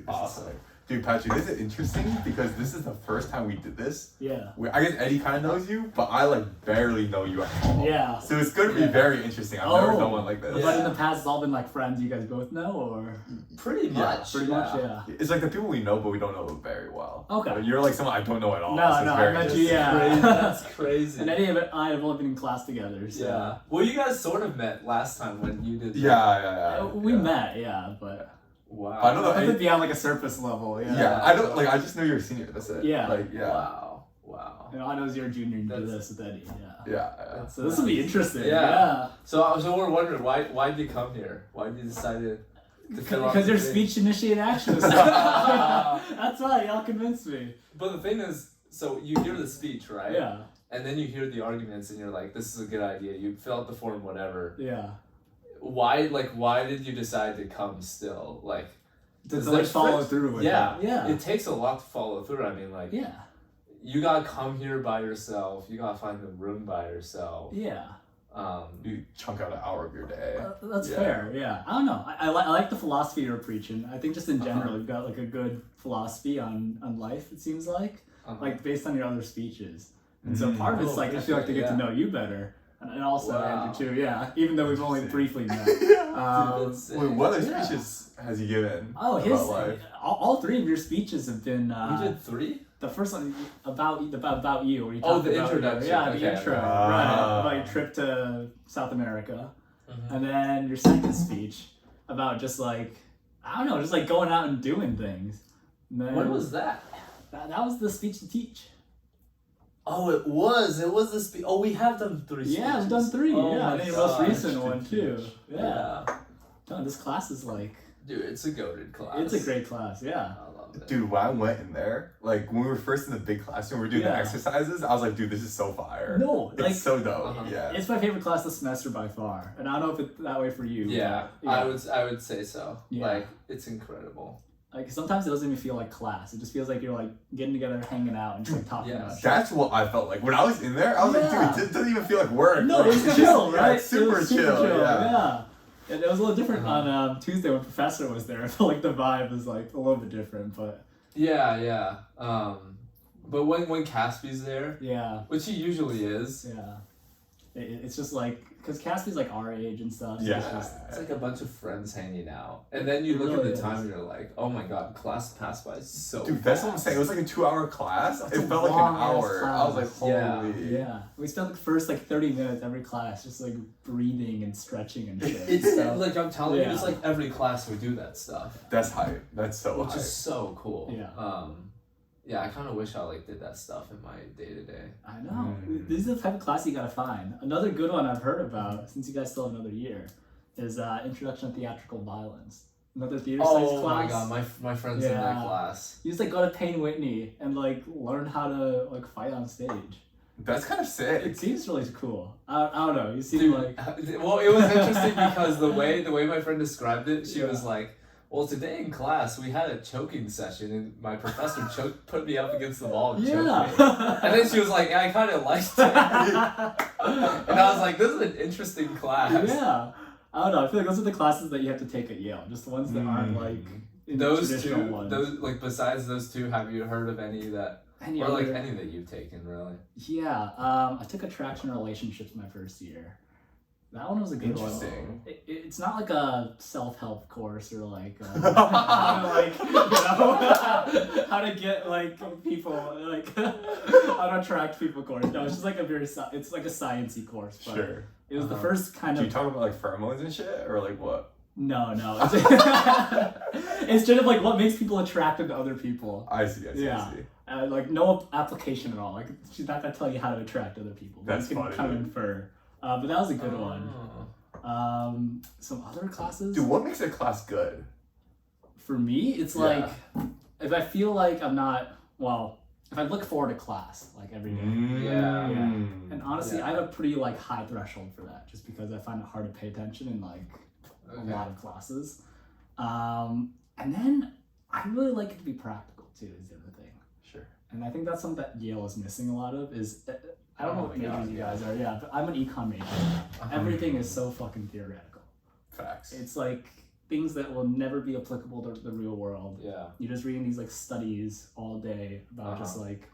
Awesome. Dude, Patrick, this is interesting because this is the first time we did this. Yeah. I guess Eddie kind of knows you, but I like barely know you at all. Yeah. So it's going to be very interesting. I've never known one like this. But in the past, it's all been like friends you guys both know, or? Pretty much. Pretty much, yeah. It's like the people we know, but we don't know very well. Okay. But you're like someone I don't know at all. No, so no, I met you, That's crazy. And Eddie and I have only been in class together, so. Yeah. Well, you guys sort of met last time when you did. We met, but. Wow. I don't know. I think beyond like a surface level, Yeah, I don't like. I just know you're a senior. That's it. Yeah. Like, yeah. Wow. You know, I know you're a junior and you do this with Eddie. Yeah. So this will be interesting. Yeah. So we're wondering why did you come here? Why did you decide to fill out? Because you're speech initiated actionist. That's why y'all convinced me. But the thing is, so you hear the speech, right? Yeah. And then you hear the arguments, and you're like, "This is a good idea." You fill out the form, whatever. Yeah. Why did you decide to come still? Like, to follow through with it. Yeah. It takes a lot to follow through. I mean, like, you gotta come here by yourself. You gotta find the room by yourself. Yeah. You chunk out an hour of your day. That's fair. Yeah. I don't know. I like the philosophy you're preaching. I think just in general, you've got like a good philosophy on life. It seems like based on your other speaches. And so part of it's like I feel like to get to know you better. And also Andrew too, even though we've only briefly met. Wait, what other speeches has he given? Oh, about life? All three of your speeches have been. You did 3? The first one about you, where you talked the about introduction. the intro, right? About your trip to South America, and then your second speech about just like just like going out and doing things. And then, when was that? That was the speech to teach. Oh, it was the speech. Oh, we have done 3 speeches. Yeah, we've done 3. Oh, and then your most recent one too. Yeah. No, this class is like. Dude, it's a goated class. It's a great class, yeah. I love it. Dude, when I went in there, like when we were first in the big classroom, we were doing the exercises, I was like, dude, this is so fire. No, it's like, so dope. Yeah. It's my favorite class this semester by far. And I don't know if it's that way for you. Yeah, but, I would say so. Yeah. Like, it's incredible. Like sometimes it doesn't even feel like class. It just feels like you're like getting together, hanging out, and just like talking about shit. That's what I felt like when I was in there. I was like, dude, it doesn't even feel like work. No, like, it was chill, right? It's super chill. Yeah. And it was a little different on Tuesday when Professor was there. I felt like the vibe was like a little bit different, but yeah. But when Caspy's there, which he usually is, it's just like because Caspy's like our age and stuff. So it's like a bunch of friends hanging out, and then you look at the time and you're like, oh my god, class passed by so. Dude, that's what I'm saying. It was like a 2-hour class. It felt like an hour. I was like, holy. Yeah. We spent the first like 30 minutes every class just like breathing and stretching and shit. It's like I'm telling you, it's like every class we do that stuff. That's hype. That's so hype. Which is so cool. Yeah. Yeah, I kind of wish I like did that stuff in my day-to-day. I know. This is the type of class you gotta find. Another good one I've heard about, since you guys still have another year, is Introduction to Theatrical Violence. Another theater science class. Oh my god, my friend's in that class. You just like go to Payne Whitney and like learn how to like fight on stage. That's kind of sick. It seems really cool. I don't know. You seem like. Well, it was interesting because the way my friend described it, she was like, well, today in class, we had a choking session, and my professor put me up against the wall and choked me. And then she was like, I kind of liked it. And I was like, this is an interesting class. Yeah. I don't know. I feel like those are the classes that you have to take at Yale. Just the ones that aren't, like, those two ones. Those, like, besides those two, have you heard of any that... any that you've taken, really? Yeah. I took Attraction Relationships my first year. That one was a good one. It's not like a self-help course or like how to like how to get like people like how to attract people course. No, it's just like it's like a sciencey course. But it was the first kind of. Do you talk about like pheromones and shit or like what? No. It's just like what makes people attracted to other people. I see. Like no application at all. Like she's not gonna tell you how to attract other people. That's you can funny. kind of infer. But that was a good one. Some other classes? Dude, what makes a class good? For me, it's like, if I feel like I'm not, if I look forward to class, like every day. And honestly, I have a pretty like high threshold for that, just because I find it hard to pay attention in like a lot of classes. And then I really like it to be practical too, is the other thing. Sure. And I think that's something that Yale is missing a lot of, is I don't know what majors you guys are, but I'm an econ major. Everything is so fucking theoretical. Facts. It's like, things that will never be applicable to the real world. Yeah. You're just reading these like studies all day about just like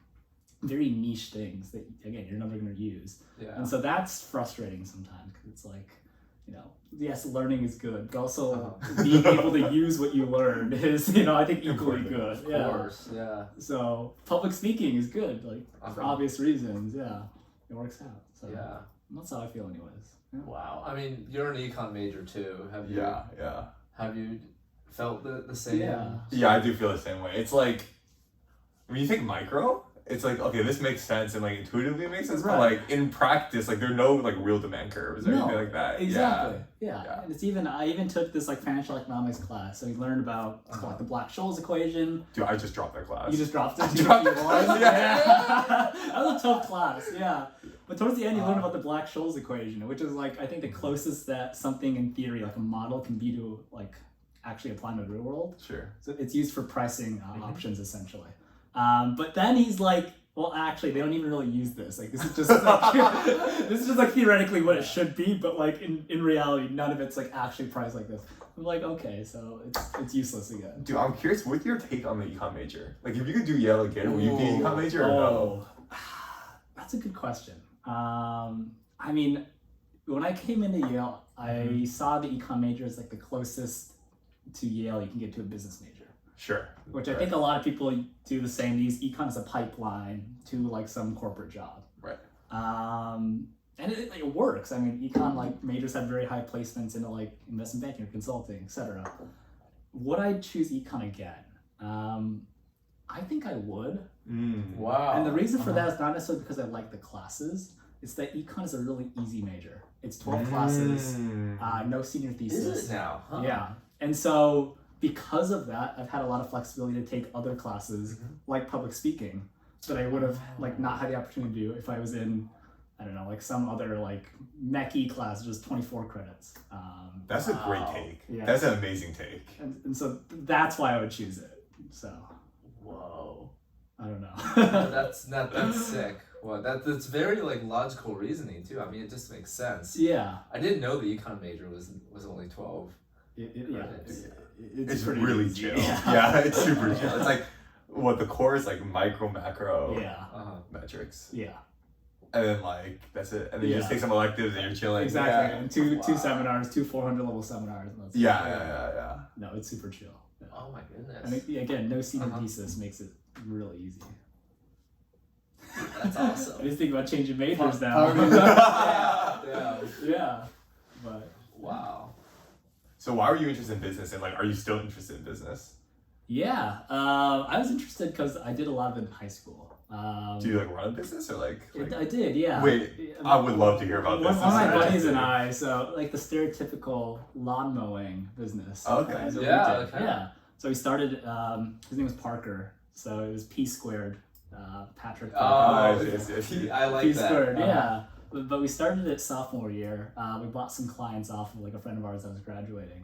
very niche things that again you're never going to use. Yeah. And so that's frustrating sometimes because it's like, you know, yes, learning is good, but also being able to use what you learned is, you know, I think equally good. Of course, yeah. So public speaking is good, like for obvious reasons. Yeah, it works out. So yeah, that's how I feel, anyways. Yeah. Wow. I mean, you're an econ major too. Have you? Yeah. Have you felt the same? Yeah, I do feel the same way. It's like when you think micro, it's like, okay, this makes sense and like intuitively makes sense, but like in practice, like there are no like real demand curves or anything like that. Exactly. Yeah. And it's even I even took this like financial economics class, so we learned about it's called like the Black-Scholes equation. Dude, I just dropped that class. You just dropped it. I dropped the class. Yeah. That was a tough class. Yeah. But towards the end, you learn about the Black-Scholes equation, which is like I think the closest that something in theory, like a model, can be to like actually applying to the real world. Sure. So it's used for pricing options essentially. But then he's like, well, actually, they don't even really use this. Like, this is just like, this is just like theoretically what it should be, but like in reality, none of it's like actually priced like this. I'm like, okay, so it's useless again. Dude, I'm curious, what's your take on the econ major? Like, if you could do Yale again, would you be an econ major or no? That's a good question. I mean, when I came into Yale, I saw the econ major as like the closest to Yale you can get to a business major. Sure. Which I think a lot of people do the same. They use econ as a pipeline to like some corporate job. Right. And it works. I mean, econ like majors have very high placements into like investment banking or consulting, etc. Would I choose econ again? I think I would. Wow. And the reason for that is not necessarily because I like the classes. It's that econ is a really easy major. It's 12 classes, no senior thesis. Is it now? Huh. Yeah. And so because of that, I've had a lot of flexibility to take other classes like public speaking that I would have like not had the opportunity to do if I was in, I don't know, like some other like mech-y class, just 24 credits. That's a great take. Yeah. That's an amazing take. And so that's why I would choose it. So. Whoa. I don't know. That's sick. Well, that's very like logical reasoning too. I mean, it just makes sense. Yeah. I didn't know the econ major was only 12. It's really chill. Yeah, it's super chill. It's like what the core is like micro, macro metrics. Yeah. And then like that's it. And then you just take some electives and you're chilling. Exactly. And two seminars, 2 400 level seminars. And that's yeah. No, it's super chill. Yeah. Oh my goodness. And again, no senior thesis makes it really easy. That's awesome. I just think about changing majors now. Yeah. But wow. So why were you interested in business, and like, are you still interested in business? Yeah, I was interested because I did a lot of it in high school. Do you like run a business or like I did, yeah. Wait, I would love to hear about this. One of my buddies and I, so like the stereotypical lawn mowing business. Okay. Yeah. So we started. His name was Parker. So it was P squared. Patrick. Parker. I like P that. Squared, yeah. But we started it sophomore year. We bought some clients off of like a friend of ours that was graduating.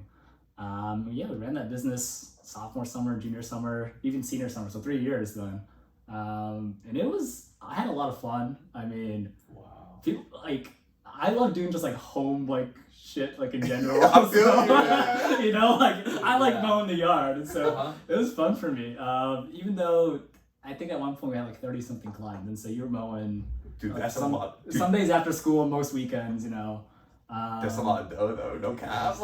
We ran that business sophomore summer, junior summer, even senior summer. So 3 years then. And I had a lot of fun. I mean, people I love doing just like home shit in general. I feel you know, I like mowing the yard, and so it was fun for me. Even though I think at one point we had 30 something clients, and so you're mowing. Dude, that's a lot. Dude, some days after school, most weekends, you know. That's a lot of dough, though. No cap.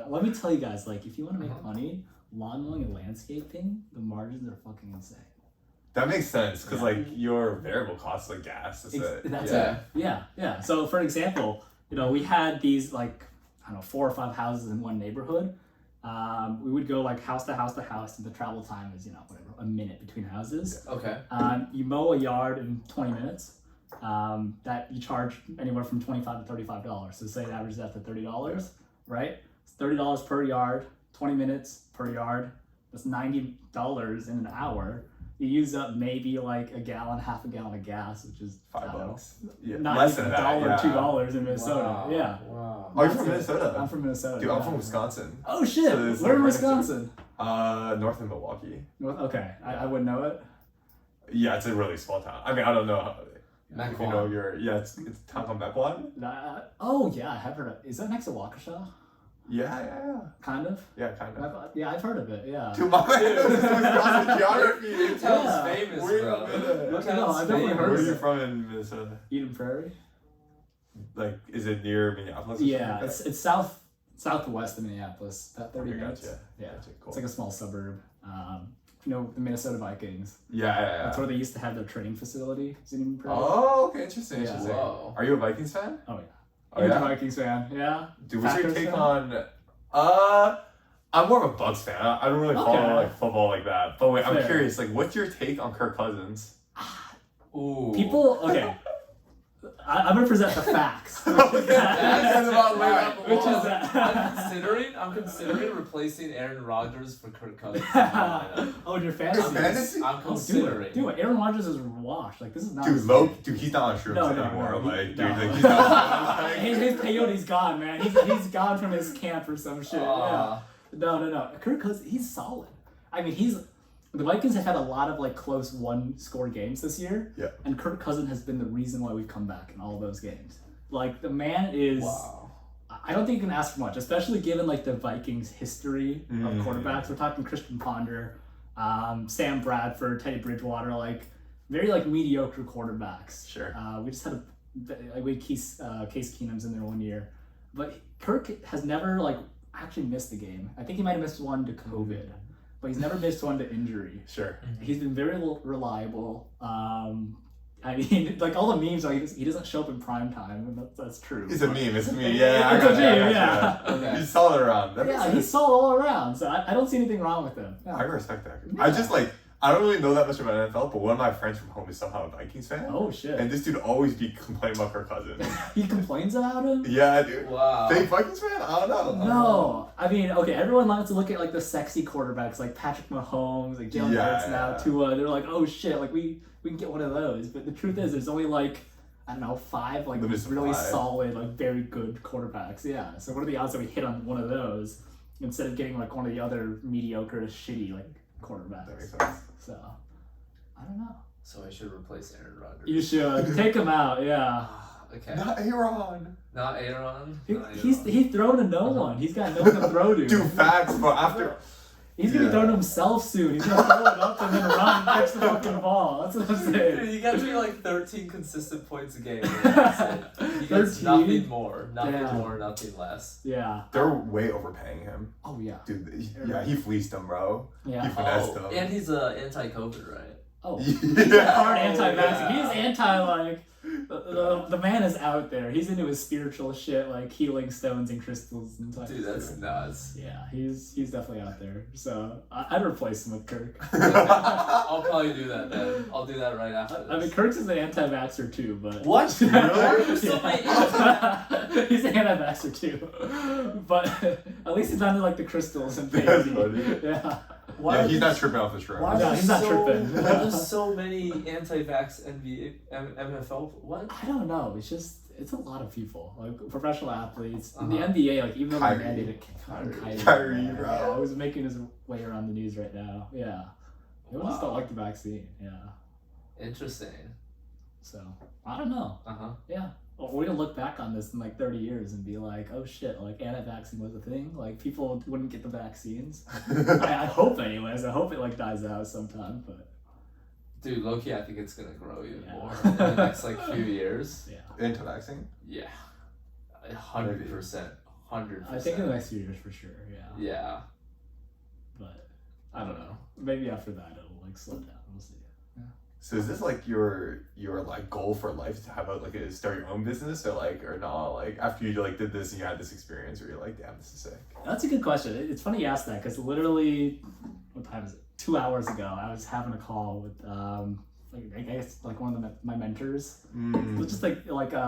Let me tell you guys, if you want to make money, lawn mowing and landscaping, the margins are fucking insane. That makes sense, because your variable costs like gas. That's it. Yeah. So for example, we had these 4 or 5 houses in one neighborhood. We would go house to house to house, and the travel time is a minute between houses. Okay. You mow a yard in 20 minutes. That you charge anywhere from $25 to $35. So say it averages out to $30, right? It's $30 per yard, 20 minutes per yard. That's $90 in an hour. You use up maybe a gallon, half a gallon of gas, which is $5. Yeah, not less even than that. $1, $2 in Minnesota. Wow. Yeah. Wow. Oh, you're from Minnesota? I'm from Minnesota. Dude, I'm from Wisconsin. Oh shit! So Where in Wisconsin? North of Milwaukee. Okay, I wouldn't know it. Yeah, it's a really small town. I mean, I don't know. Mequon. If you know it's a town called Mequon. Oh yeah, I have heard of. Is that next to Waukesha? Yeah. Kind of. Yeah, kind of. Yeah, I've heard of it. Yeah. Dude, my man knows his Wisconsin geography. Newtown's famous, Wait bro. a minute. Newtown's I've definitely heard Where of are you it. from in Minnesota? Eden Prairie. Like, is it near Minneapolis? Or Yeah, something like it's southwest of Minneapolis. About 30 that? minutes. Gotcha. Yeah, Gotcha. Cool. it's like a small suburb. You know the Minnesota Vikings. Yeah. That's where they used to have their training facility. Is in Eden Prairie. Oh, okay, interesting. Yeah. Interesting. Whoa. Are you a Vikings fan? Oh yeah. Oh, Huge yeah? Vikings fan. Yeah. Dude, what's your Packers take fan? on? I'm more of a Bucks fan. I don't really follow Okay. like football like that. But wait, I'm Fair. curious. Like, what's your take on Kirk Cousins? Ooh. People. Okay. I'm gonna present the facts. That's about Alright, Which is well, that? I'm considering replacing Aaron Rodgers for Kirk Cousins. in my lineup. Oh, in your Fantasy? fantasy? I'm Oh, considering. do it. Aaron Rodgers is washed. Like this is not. Dude, he's not on shrooms No, anymore. Like, no. dude, like, he's not. His peyote's gone, man. He's gone from his camp or some shit. Yeah. No. Kirk Cousins, he's solid. I mean, the Vikings have had a lot of like close one-score games this year. Yeah. And Kirk Cousins has been the reason why we've come back in all of those games. Like the man is. Wow. I don't think you can ask for much, especially given like the Vikings' history of quarterbacks. We're talking Christian Ponder, Sam Bradford, Teddy Bridgewater, like very like mediocre quarterbacks. Sure. We just had we had Case Keenum's in there one year, but Kirk has never like actually missed a game. I think he might have missed one to COVID, but he's never missed one to injury. Sure. He's been very reliable. I mean, like all the memes, like he doesn't show up in prime time, and that's true. It's a meme. It's a meme. Yeah, It's a meme, yeah. Okay. He's solid around. That makes Yeah, sense. he's solid all around, so I don't see anything wrong with him. I Yeah. respect that. Yeah. I just like I don't really know that much about NFL, but one of my friends from home is somehow a Vikings fan. Oh shit. And this dude always be complaining about Kirk Cousins. He complains about him? Yeah, dude. Wow. Fake Vikings fan? I don't know. No. I mean, okay, everyone likes to look at like the sexy quarterbacks like Patrick Mahomes, like Jalen Yeah, Hurts now, yeah. Tua. They're like, oh shit, like we can get one of those. But the truth is there's only like, I don't know, 5 like Limited really supply. solid, like very good quarterbacks. Yeah. So what are the odds that we hit on one of those instead of getting like one of the other mediocre, shitty like quarterbacks? That makes sense. So I don't know. So I should replace Aaron Rodgers. You should take him out, yeah. Okay. Not Aaron. Not Aaron. He's thrown to no one. He's got no one to throw to. Dude, facts, but after He's gonna Yeah. throw to himself soon. He's gonna throw it up and then run and catch the fucking ball. That's what I'm Dude, saying. you got to be like 13 consistent points a game. That's it. He gets 13? nothing more, nothing Damn. more, nothing less. Yeah. they're way overpaying him. Oh yeah. Dude, he fleeced him, bro. Yeah. He finessed Oh, him. and he's anti-COVID, right? Oh. Yeah. Hard anti-vaxxer. He's anti like the man is out there. He's into his spiritual shit like healing stones and crystals and type Dude, of that's stuff. nuts. Yeah, he's definitely out there. So I'd replace him with Kirk. I'll probably do that then. I'll do that right after this. I mean, Kirk's is an anti-vaxxer too, but What? Really? There's so many he's an anti-vaxxer too, but at least he's not into like the crystals and things. That's funny. Yeah. Yeah, he's not tripping off the shrooms. Why No, are he's not so, tripping. Why are there so many anti-vax MFL? What? I don't know. It's a lot of people, like professional athletes. In Uh-huh. the NBA, like even though they Kyrie. mandated Kyrie, yeah, bro. it was making his way around the news right now. Yeah, they just don't Wow. like the vaccine. Yeah, Interesting. so I don't know. Uh-huh. Yeah. Well, we're gonna look back on this in like 30 years and be like, oh shit, like anti-vaccine was a thing. Like people wouldn't get the vaccines. I hope anyways. I hope it like dies out sometime. But Dude, low-key, I think it's gonna grow even Yeah. more in the next like few years. yeah, Into vaccine? Yeah. 100%. 100%. I think in the next few years for sure. Yeah. Yeah. But I don't know. Maybe after that it'll like slow down. We'll see. So is this like your like goal for life to have start your own business or not? Like after you like did this and you had this experience where you're like, damn, this is sick. That's a good question. It's funny you asked that because literally, what time is it? 2 hours ago, I was having a call with I guess like one of my mentors. It was just like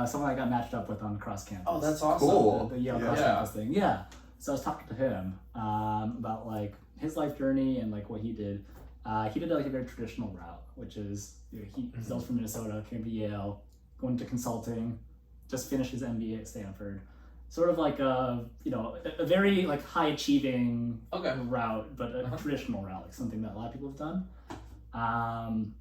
someone I got matched up with on cross campus. Oh, that's awesome. Cool. The Yale Yeah. cross campus thing. Yeah. So I was talking to him about like his life journey and like what he did. He did like a very traditional route, which is he's also from Minnesota, came to Yale, going into consulting, just finished his MBA at Stanford. Sort of like a very like high achieving Okay. route, but a traditional route, like something that a lot of people have done.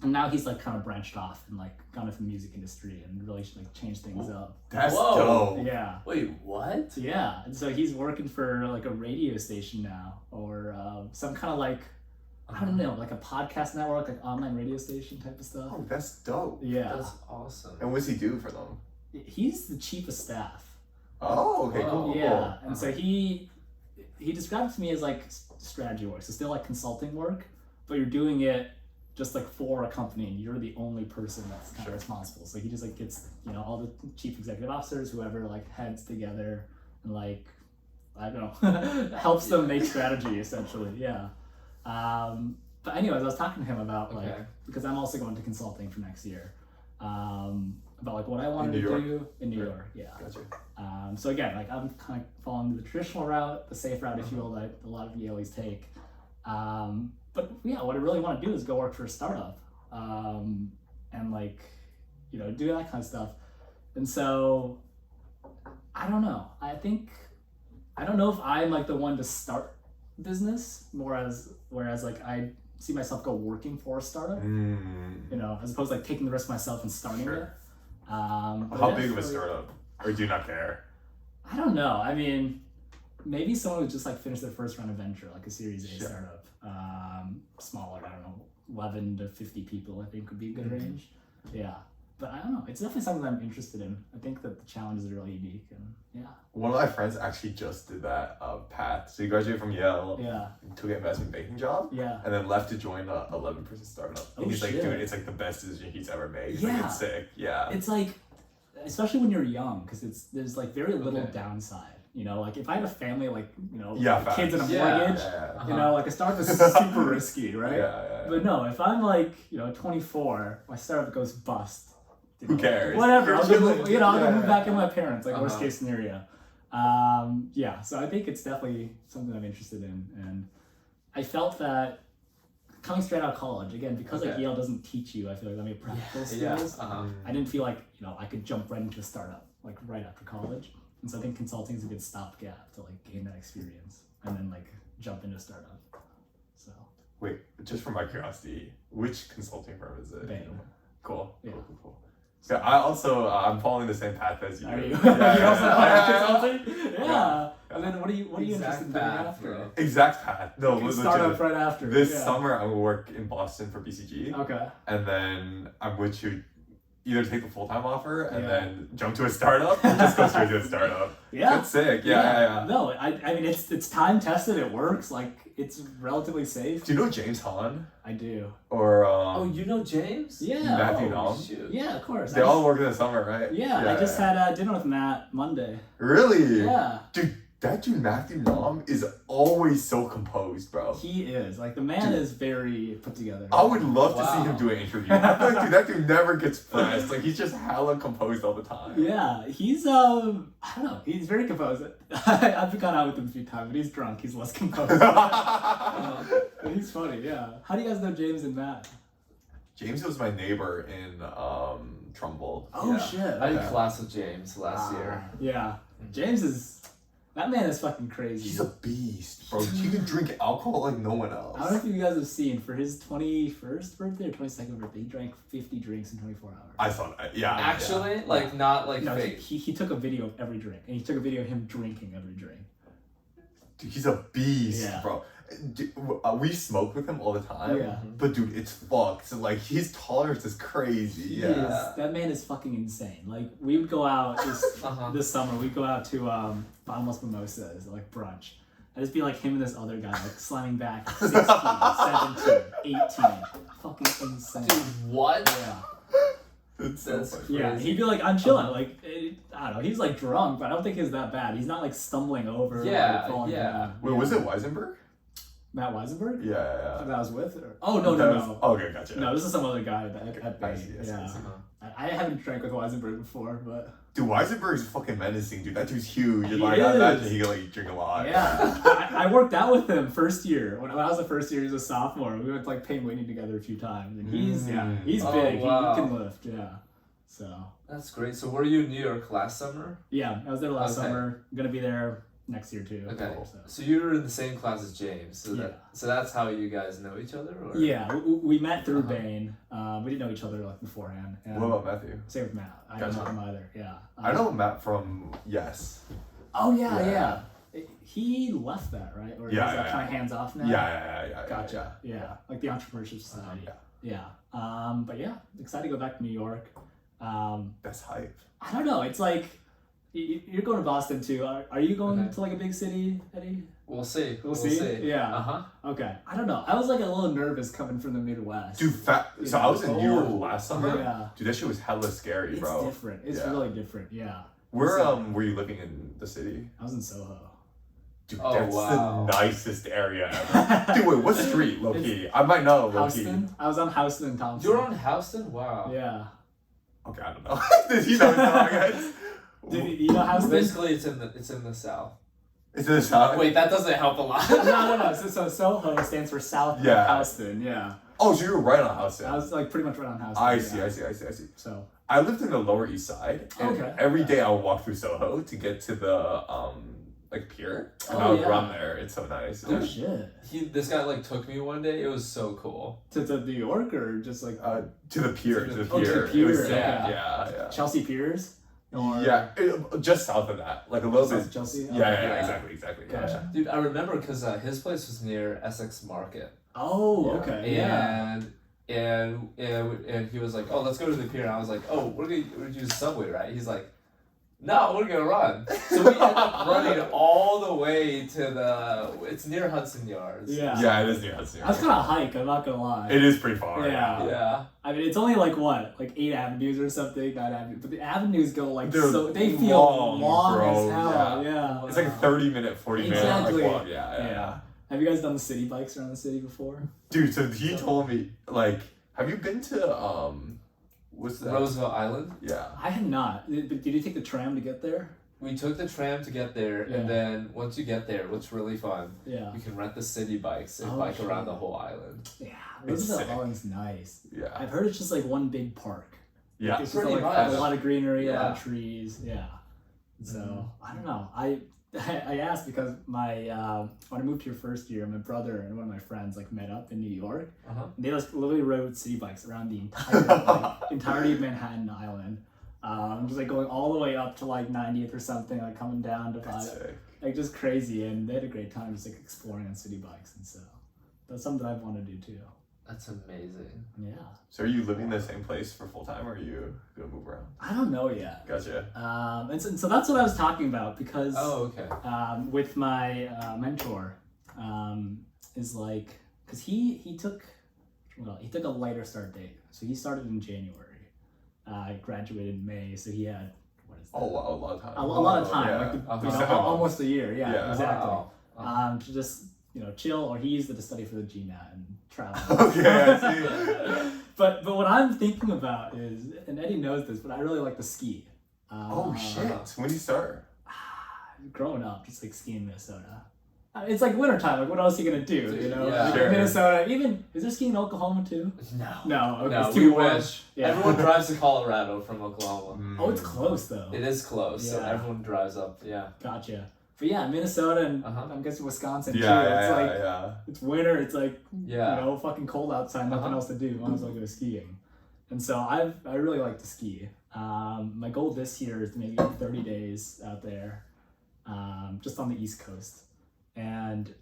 And now he's like kind of branched off and like gone into the music industry and really like changed things up. That's Whoa. dope. Yeah. Wait, what? Yeah. And so he's working for like a radio station now, or some kind of like, I don't know, like a podcast network, like online radio station type of stuff. Oh, that's dope. Yeah. That's awesome. And what's he do for them? He's the chief of staff. Oh, okay, cool. Yeah. And so he described it to me as like strategy work. So still like consulting work, but you're doing it just like for a company and you're the only person that's kind of responsible. So he just like gets, you know, all the chief executive officers, whoever like heads together and like, I don't know, helps them make strategy essentially. Yeah. But anyways, I was talking to him about like, because I'm also going to consulting for next year, about like what I wanted to do in New York. Yeah. Gotcha. So again, like I'm kind of following the traditional route, the safe route, if you will, that a lot of Yaleys take. But yeah, what I really want to do is go work for a startup, and like, you know, do that kind of stuff. And so, I don't know. I don't know if I'm like the one to start business, whereas like I see myself go working for a startup, you know, as opposed to like taking the risk myself and starting it. How big of a startup? Or do you not care? I don't know. I mean, maybe someone would just like finish their first round of venture, like a Series A startup. Smaller, I don't know, 11 to 50 people, I think would be a good range. Yeah. But I don't know. It's definitely something I'm interested in. I think that the challenges are really unique, and yeah. One of my friends actually just did that path. So he graduated from Yale. Yeah. Took an investment banking job. Yeah. And then left to join a 11-person startup. And he's like, dude, it's like the best decision he's ever made. He's like, it's sick. Yeah. It's like, especially when you're young, because there's like very little downside. You know, like if I had a family, like, you know, kids and a mortgage, you know, like a startup is super risky, right? But no, if I'm like, you know, 24, my startup goes bust. You know, who cares? Whatever. I'll go move back in with my parents, like worst case scenario. Yeah, so I think it's definitely something I'm interested in. And I felt that coming straight out of college, again, because like Yale doesn't teach you, I feel like, any practical skills. I didn't feel like, you know, I could jump right into a startup, like right after college. And so I think consulting is a good stopgap to like gain that experience and then like jump into a startup. So. Wait, just for my curiosity, which consulting firm is it? Bain. Cool. Yeah. Cool. Yeah, I also I'm following the same path as you. Are you? Yeah, you also yeah. consulting? Yeah. And then what are you interested in doing after? Exact path. No, you start up right after. This summer I'm gonna work in Boston for BCG. Okay. And then I'm going to either take the full-time offer and then jump to a startup or just go straight to a startup. Yeah. That's sick. Yeah. No, I mean it's time tested, it works, like it's relatively safe. Do you know James Hahn? I do. Or oh, you know James? Yeah. Matthew Nom? Yeah, of course. They all work in the summer, right? Yeah, I just had dinner with Matt Monday. Really? Yeah. Dude, that dude Matthew Nom is always so composed, bro. He is. Like the man is very put together. I would love to see him do an interview. I feel like that dude never gets pressed. Like he's just hella composed all the time. Yeah, he's I don't know. He's very composed. I've gone out with him a few times, but he's drunk. He's less composed. But he's funny. Yeah. How do you guys know James and Matt? James was my neighbor in Trumbull. Oh shit! I did class with James last year. Yeah, James is. That man is fucking crazy. He's a beast, bro. He can drink alcohol like no one else. I don't know if you guys have seen, for his 21st birthday or 22nd birthday, he drank 50 drinks in 24 hours. I saw that. Yeah. Actually? Like, not like fake? He took a video of every drink, and he took a video of him drinking every drink. Dude, he's a beast, bro. Dude, we smoke with him all the time, but dude, it's fucked. So like, his tolerance is crazy. That man is fucking insane. Like, we would go out this summer. We'd go out to Bottomless Mimosas, like brunch. I'd just be like him and this other guy, like slamming back 16, 17, 18. Fucking insane. Dude, what? Yeah. It's so funny. Yeah, he'd be like, I'm chilling. Like, I don't know. He's like drunk, but I don't think he's that bad. He's not like stumbling over. Yeah, falling down. Wait, was it Weisenberg? Matt Weisenberg? Yeah. That I was with? Or? Oh, no. Okay, gotcha. No, this is some other guy at Bay. Yeah. I haven't drank with Weisenberg before, but... Dude, Weisenberg's fucking menacing, dude. That dude's huge. Like, I imagine he can like drink a lot. Yeah. I worked out with him first year. When I was the first year, he was a sophomore. We went to like Penguin together a few times. And he's big. Wow. He can lift, So... That's great. So were you in New York last summer? Yeah, I was there last summer. I'm gonna be there next year too. Okay. So. So you were in the same class as James. So Yeah. so that's how you guys know each other, or? Yeah, we met through Bain. We didn't know each other like beforehand. And What about Matthew? same with Matt. I don't know him either. Yeah. I know Matt from Yes. Oh yeah. He left that, right? Or Yeah, he's like yeah, kind of hands off now. Yeah. Gotcha. Yeah. Like the Entrepreneurship Society. Yeah. But yeah, excited to go back to New York. That's hype. I don't know. It's like you're going to Boston too. Are you going to like a big city, Eddie? We'll see. We'll see. Yeah. Uh-huh. Okay. I don't know. I was like a little nervous coming from the Midwest. Dude, so I was in New York last summer. Yeah. Dude, that shit was hella scary, bro. It's different. It's really different. Yeah. Where were you living in the city? I was in Soho. Dude, that's the nicest area ever. Dude, wait, what street, low key? I might know low key. Houston? I was on Houston and Thompson. You're on Houston? Wow. Yeah. Okay, I don't know. Did he know his song, guys? Did you know Houston? Basically, it's in the south. It's in the south? Wait, that doesn't help a lot. No. So Soho stands for South of Houston. Yeah. Oh, so you were right on Houston. I was like pretty much right on Houston. I see. So I lived in the Lower East Side, and every day I would walk through Soho to get to the like pier, and I would run there. It's so nice. Oh shit! This guy like took me one day. It was so cool. To New York or just like to the pier. To the pier. To the pier. It was, yeah. Chelsea Piers. Or... Yeah, just south of that, like a little bit. Chelsea. Yeah, exactly. Gotcha. Dude, I remember because his place was near Essex Market. Oh, okay. And he was like, "Oh, let's go to the pier." And I was like, "Oh, we're gonna use the subway, right?" He's like, "No, we're gonna run." So we ended up running all the way to it's near Hudson Yards. Yeah, it is near Hudson Yards. I was gonna hike. I'm not gonna lie. It is pretty far. Yeah. I mean, it's only like what, like 8 avenues or something, 9 avenues, but the avenues go like they feel long as hell. Yeah. It's like a 30-minute, 40-minute walk. Yeah. Have you guys done the city bikes around the city before? Dude, so he told me, like, have you been to what's that? Roosevelt Island? Yeah. I have not. Did you take the tram to get there? We took the tram to get there, and then once you get there, what's really fun, you can rent the city bikes and bike around the whole island. Yeah, Roosevelt Island's nice. Yeah. I've heard it's just like one big park. Yeah. It's just like a lot of greenery, a lot of trees. Yeah. So, I don't know. I asked because when I moved here first year, my brother and one of my friends like met up in New York. And they just literally rode city bikes around the entirety of Manhattan Island. Just like going all the way up to like 90th or something, like coming down to like just crazy, and they had a great time just like exploring on city bikes, and so that's something I've wanted to do too. That's amazing. Yeah. So are you living in the same place for full time, or are you gonna move around? I don't know yet. Gotcha. And so that's what I was talking about because with my mentor, is like because he took a lighter start date, so he started in January. I graduated in May, so he had a lot of time. A lot of time, almost a year. Yeah, exactly. Wow. To just chill, or he used it to study for the GMAT and travel. Okay, I see. But what I'm thinking about is, and Eddie knows this, but I really like to ski. Oh shit! When did you start? Growing up, just like skiing in Minnesota. It's like wintertime. Like, what else are you gonna do? Sure. Minnesota. Even is there skiing in Oklahoma too? No. Okay, No. it's too We warm. wish. Yeah. Everyone drives to Colorado from Oklahoma. Oh, it's close though. It is close, so Yeah. everyone drives up. Yeah. Gotcha. But yeah, Minnesota and I'm guessing Wisconsin too. Yeah. It's winter. It's like Yeah. fucking cold outside. Nothing else to do. Might as well go skiing. And so I really like to ski. My goal this year is to maybe get 30 days out there, just on the East Coast. And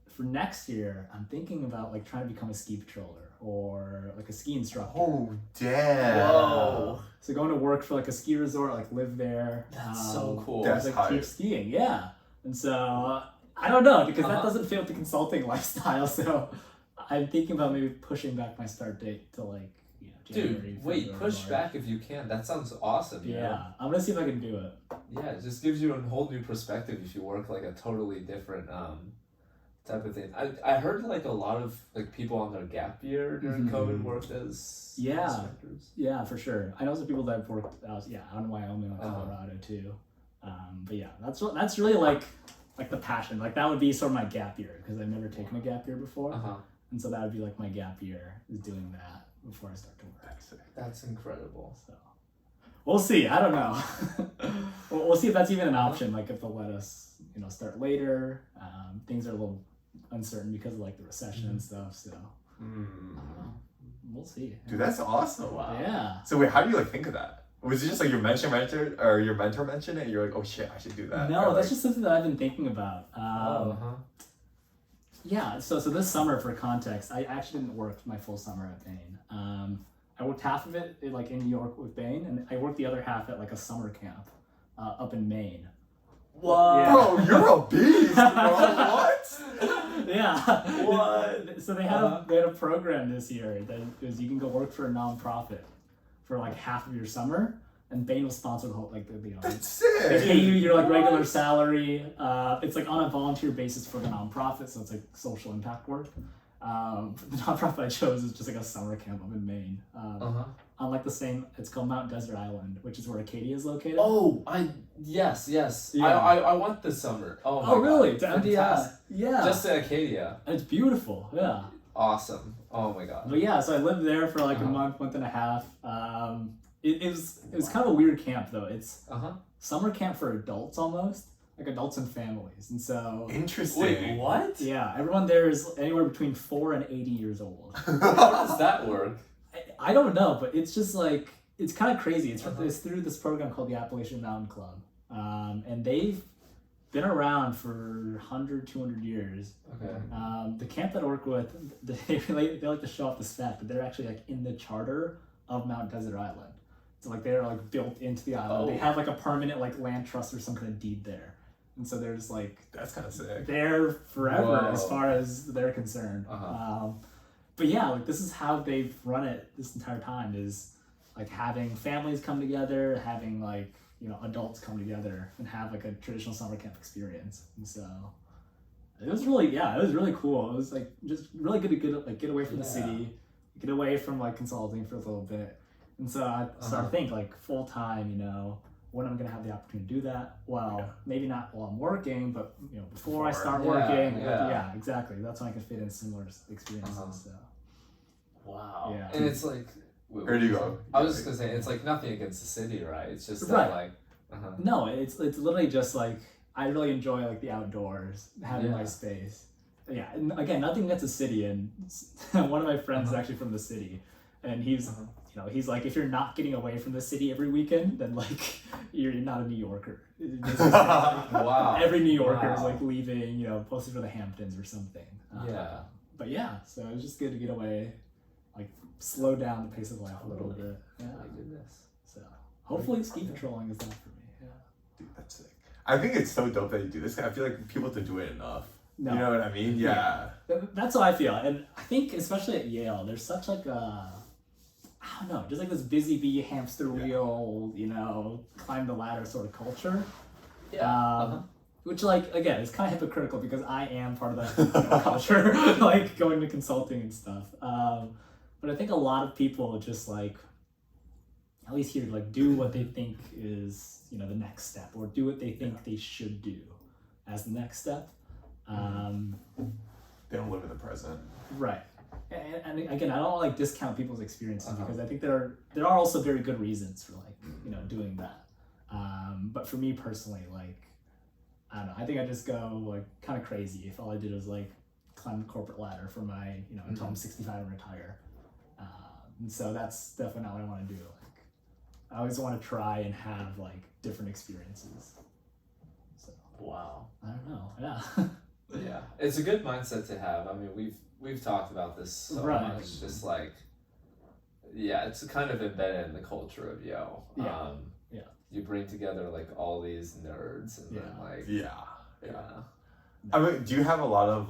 for next year, I'm thinking about like trying to become a ski patroller or like a ski instructor. Oh damn! Whoa! So going to work for like a ski resort, like live there. That's so cool. That's like keep skiing, yeah. And so I don't know because that doesn't fit with the consulting lifestyle. So I'm thinking about maybe pushing back my start date to like January. Dude, wait, February, push March. back if you can. That sounds awesome. Yeah, I'm gonna see if I can do it. Yeah, it just gives you a whole new perspective if you work like a totally different type of thing. I heard like a lot of like people on their gap year during COVID worked as instructors. Yeah, for sure. I know some people that have worked out in Wyoming and Colorado too. But yeah, that's really like the passion. Like that would be sort of my gap year because I've never taken a gap year before. And so that would be like my gap year is doing that before I start to work. That's incredible. So, We'll see. I don't know. We'll see if that's even an option. Like if they'll let us, start later. Things are a little uncertain because of like the recession and stuff. So we'll see. Dude, that's awesome. Wow. Yeah. So wait, how do you like think of that? Was it just like your mentor mentioned it and you're like, oh shit, I should do that? No, or, that's like... just something that I've been thinking about. Yeah, so this summer, for context, I actually didn't work my full summer at Bain. I worked half of it like in New York with Bain, and I worked the other half at like a summer camp up in Maine. What? Yeah. Bro, you're a beast, bro. What? Yeah. What? So they had a program this year that was you can go work for a nonprofit for like half of your summer, and Bain will sponsor the whole That's they sick. pay you your like regular salary. It's like on a volunteer basis for the nonprofit, so it's like social impact work. The nonprofit I chose is just like a summer camp up in Maine. On like it's called Mount Desert Island, which is where Acadia is located. Oh, yes. Yeah. I went this summer. Oh my god. Really? Fantastic. Yeah. Just to Acadia. It's beautiful. Yeah. Awesome. Oh my god. But yeah, so I lived there for like a month and a half. It was kind of a weird camp though. It's summer camp for adults almost, like adults and families, and so. Interesting. Wait, what? Yeah, everyone there is anywhere between 4 and 80 years old. How does that work? I don't know, but it's just like it's kind of crazy. It's through this program called the Appalachian Mountain Club, and they've been around for 100, 200 years. Okay. The camp that I work with, they like to show off this fact, but they're actually like in the charter of Mount Desert Island. So like they're like built into the island. Oh. They have like a permanent like land trust or some kind of deed there, and so they're just like That's kind of sick. there forever Whoa. as far as they're concerned. But yeah, like this is how they've run it this entire time, is like having families come together, having like adults come together and have like a traditional summer camp experience. And so it was really cool. It was like just really good to get away from the city, get away from like consulting for a little bit. And so I started to think like full time, when I'm gonna have the opportunity to do that. Well, maybe not while I'm working, but before I start working. Yeah, exactly. That's when I can fit in similar experiences. So. Wow. Yeah. And it's like. Where do you go? I was just gonna say it's like nothing against the city, right? It's just that Right. like. No, it's literally just like I really enjoy like the outdoors, having my space. Yeah, and again, nothing against the city. And one of my friends is actually from the city, and he's he's like, if you're not getting away from the city every weekend, then like you're not a New Yorker. Wow. Every New Yorker is like leaving, mostly for the Hamptons or something. Yeah. But yeah, so it was just good to get away, like slow down the pace of life a little bit. Yeah. My goodness. So hopefully ski patrolling is that for me. Yeah. Dude, that's sick. I think it's so dope that you do this. I feel like people don't do it enough. No. You know what I mean? Yeah. That's how I feel. And I think especially at Yale, there's such like a, I don't know, just like this busy bee, hamster wheel, climb the ladder sort of culture. Yeah. Which like, again, is kind of hypocritical because I am part of that culture, like going to consulting and stuff. But I think a lot of people just like, at least here, like do what they think is, the next step, or do what they think they should do as the next step. They don't live in the present. Right. And again, I don't like discount people's experiences because I think there are also very good reasons for like, doing that. But for me personally, like, I don't know, I think I just go like kind of crazy if all I did was like climb the corporate ladder for my, until I'm 65 and retire. And so that's definitely not what I want to do. Like, I always want to try and have like different experiences. So Wow. I don't know. Yeah. Yeah, it's a good mindset to have. I mean, we've talked about this so much. Just like, it's kind of embedded in the culture of Yale. Yeah. You bring together like all these nerds and then like. Yeah. Yeah. I mean, do you have a lot of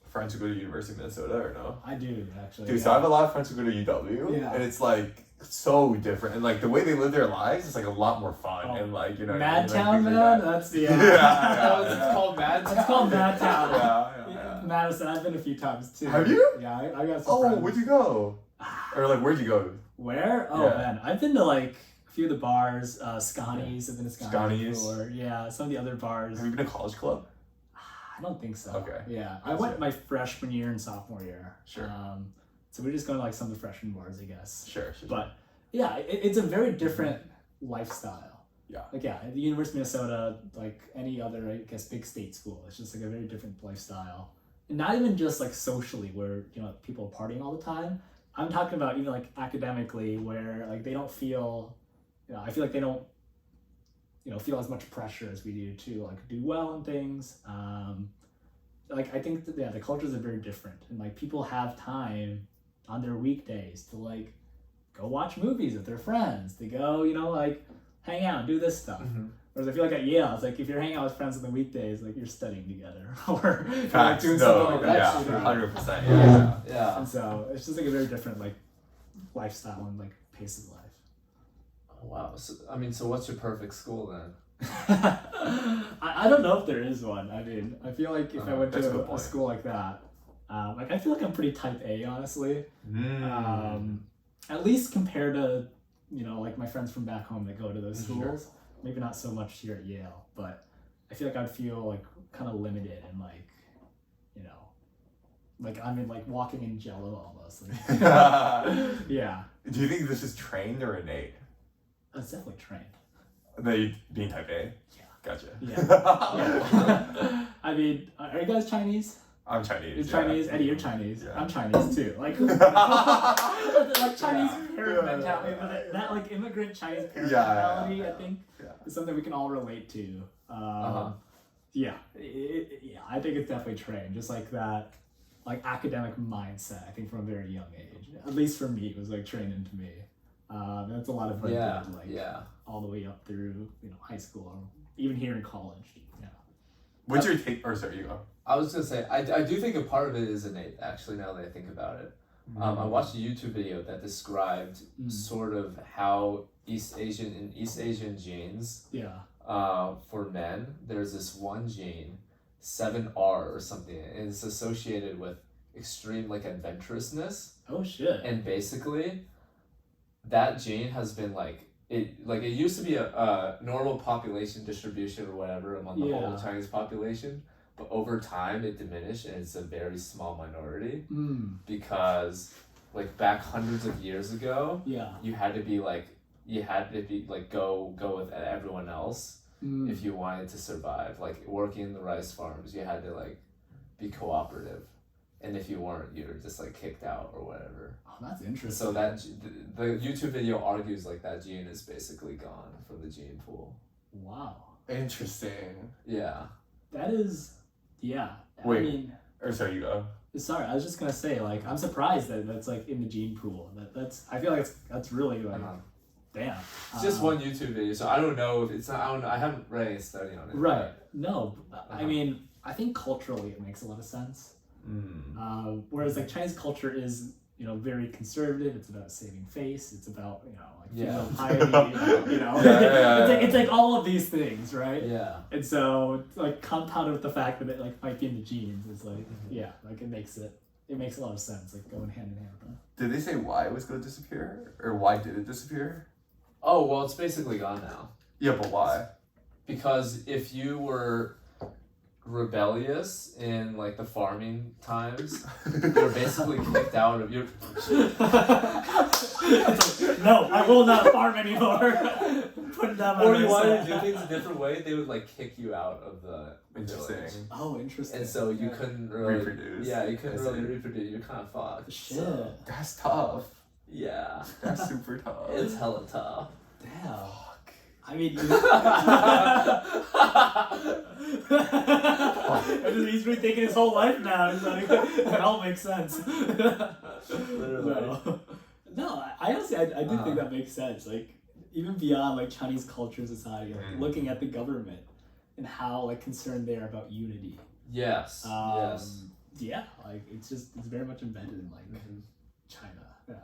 friends who go to University of Minnesota or no? I do actually. Dude, so I have a lot of friends who go to UW, and it's like so different, and like the way they live their lives is like a lot more fun, and like Madtown, man. That's It's called Madtown. It's called Madtown. Yeah. Madison, I've been a few times too. Have you? Yeah, I got some friends. Where'd you go? Or like, where'd you go? Where? Oh man, I've been to like a few of the bars. Scotty's. I've been to Scotty's before. Yeah, some of the other bars. Have you been to College Club? I don't think so. Okay. Yeah, I went my freshman year and sophomore year. Sure. So we're just going to like some of the freshman bars, I guess. Sure. But it's a very different lifestyle. Yeah. Like at the University of Minnesota, like any other, I guess, big state school, it's just like a very different lifestyle. And not even just like socially where, people are partying all the time. I'm talking about even like academically where like they don't feel, I feel like they don't, feel as much pressure as we do to like do well in things. Like I think that the cultures are very different, and like people have time on their weekdays to like go watch movies with their friends, to go, like hang out and do this stuff. Mm-hmm. Whereas I feel like at Yale, it's like if you're hanging out with friends on the weekdays, like you're studying together or Facts, doing no, something like that. yeah, 100%. Yeah. And so it's just like a very different like lifestyle and like pace of life. Oh, wow. So what's your perfect school then? I don't know if there is one. I mean, I feel like if I went that's a to good a point. school like that, like I feel like I'm pretty type A, honestly. At least compared to, like my friends from back home that go to those schools. Sure. Maybe not so much here at Yale, but I feel like I'd feel like kind of limited and like, like I'm in like walking in jello almost. Like, yeah. Do you think this is trained or innate? It's definitely trained. Being type A? Yeah. Gotcha. Yeah. I mean, are you guys Chinese? I'm Chinese. You're Chinese. Eddie, you're Chinese. Yeah. I'm Chinese too. Like, like Chinese parent mentality, that like immigrant Chinese parent mentality, I think, is something we can all relate to. Yeah, I think it's definitely trained. Just like that, like academic mindset. I think from a very young age, at least for me, it was like trained into me. That's a lot of like all the way up through high school or even here in college. Yeah. What's your take? Or sorry, you go. I was gonna say I do think a part of it is innate. Actually, now that I think about it, I watched a YouTube video that described sort of how East Asian genes. Yeah. For men, there's this one gene, 7R or something, and it's associated with extreme like adventurousness. Oh shit. And basically, that gene has been it used to be a normal population distribution or whatever among the whole Chinese population, but over time it diminished and it's a very small minority because like back hundreds of years ago, you had to be go with everyone else if you wanted to survive. Like working in the rice farms, you had to like be cooperative, and if you weren't, you were just like kicked out or whatever. Oh, that's interesting. So that the YouTube video argues like that gene is basically gone from the gene pool. Wow. Interesting. Yeah. That is, yeah. Wait. I mean, or sorry, you go. Sorry, I was just gonna say like I'm surprised that that's like in the gene pool. That's I feel like that's really like. Damn. It's just one YouTube video, so I don't know if it's not. I don't know. I haven't read any study on it. Right. No, I mean, I think culturally it makes a lot of sense. Whereas like Chinese culture is, very conservative. It's about saving face. It's about, like filial piety. It's like all of these things, right? Yeah. And so like compounded with the fact that it like might be in the genes, it's like like it makes a lot of sense, like going hand in hand. Huh? Did they say why it was going to disappear, or why did it disappear? Oh well, it's basically gone now. Yeah, but why? Because if you were rebellious in like the farming times, you're basically kicked out of your. No, I will not farm anymore. Put down my or you wanted to do things a different way, they would like kick you out of the Interesting. village. Oh, interesting. And so you couldn't really reproduce. Yeah, you couldn't really reproduce. You're kind of fucked. Shit. So, That's tough. yeah. That's super tough. It's hella tough. Damn. I mean, he's rethinking his whole life now. He's like, it all makes sense. Literally. No, I honestly, I do think that makes sense. Like, even beyond like Chinese culture and society, like looking at the government and how like concerned they are about unity. Yes. Yes. Yeah, like it's very much embedded in like China. Yeah.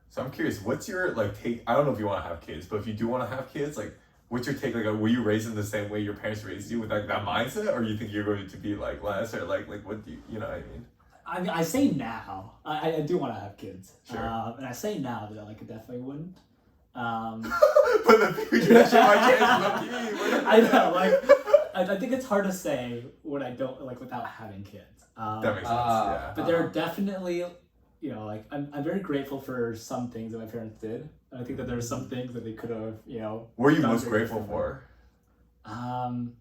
So I'm curious, what's your like take? I don't know if you want to have kids, but if you do want to have kids, like, what's your take? Like, were you raised in the same way your parents raised you with like that mindset, or you think you're going to be like less, or like what do you know what I mean? I mean, I say now. I do want to have kids. Sure. And I say now that like I definitely wouldn't. But the future that shit might change. I know, like I think it's hard to say what I don't like without having kids. That makes sense. Yeah. But there are definitely, like I'm very grateful for some things that my parents did. And I think that there's some things that they could have, What are you done most very grateful differently. for?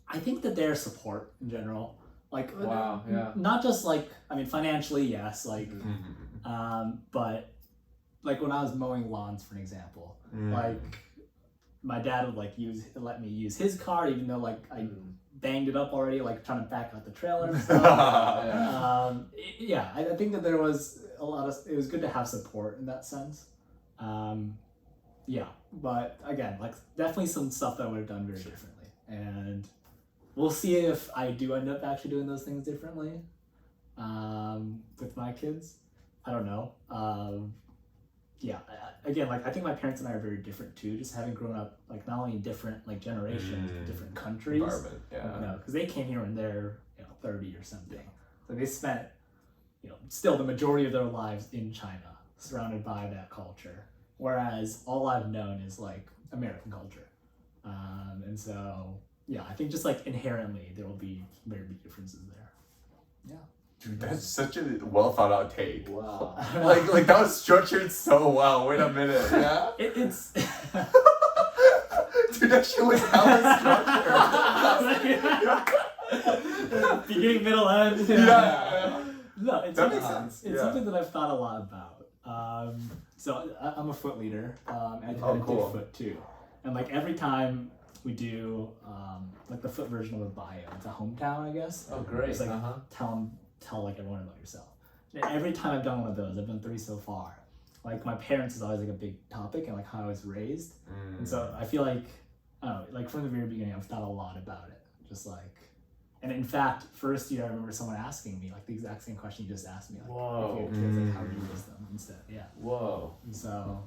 I think that their support in general, like, Wow, yeah. not just like, financially, yes, like, Mm-hmm. but like when I was mowing lawns, for an example, like my dad would let me use his car, even though like I banged it up already, like trying to back out the trailer and stuff. I think that there was it was good to have support in that sense. But again, like definitely some stuff that I would have done very differently, and we'll see if I do end up actually doing those things differently with my kids. I don't know. Again, like I think my parents and I are very different too, just having grown up like not only in different like generations, but different countries. Environment, yeah. Because they came here when they're 30 or something. So they spent still the majority of their lives in China, surrounded by that culture. Whereas all I've known is like American culture. And so I think just like inherently there will be very big differences there. Yeah. Dude, that's such a well thought out take. Wow. Like that was structured so well. Wait a minute, yeah. It's Dude, that shit was hella structured. beginning, middle, end. Yeah. No, it's That makes sense. It's something that I've thought a lot about. So I'm a foot leader, and I cool. did foot too. And like every time we do like the foot version of a bio, it's a hometown, I guess. Oh, great. It's like tell like everyone about yourself. And every time I've done one of those, I've done 3 so far. Like my parents is always like a big topic, and like how I was raised. And so I feel like I don't know, like from the very beginning, I've thought a lot about it. Just like, and in fact, first year I remember someone asking me like the exact same question you just asked me. Like, Whoa. if you had kids, like how would you raise them instead? Yeah. Whoa. And so,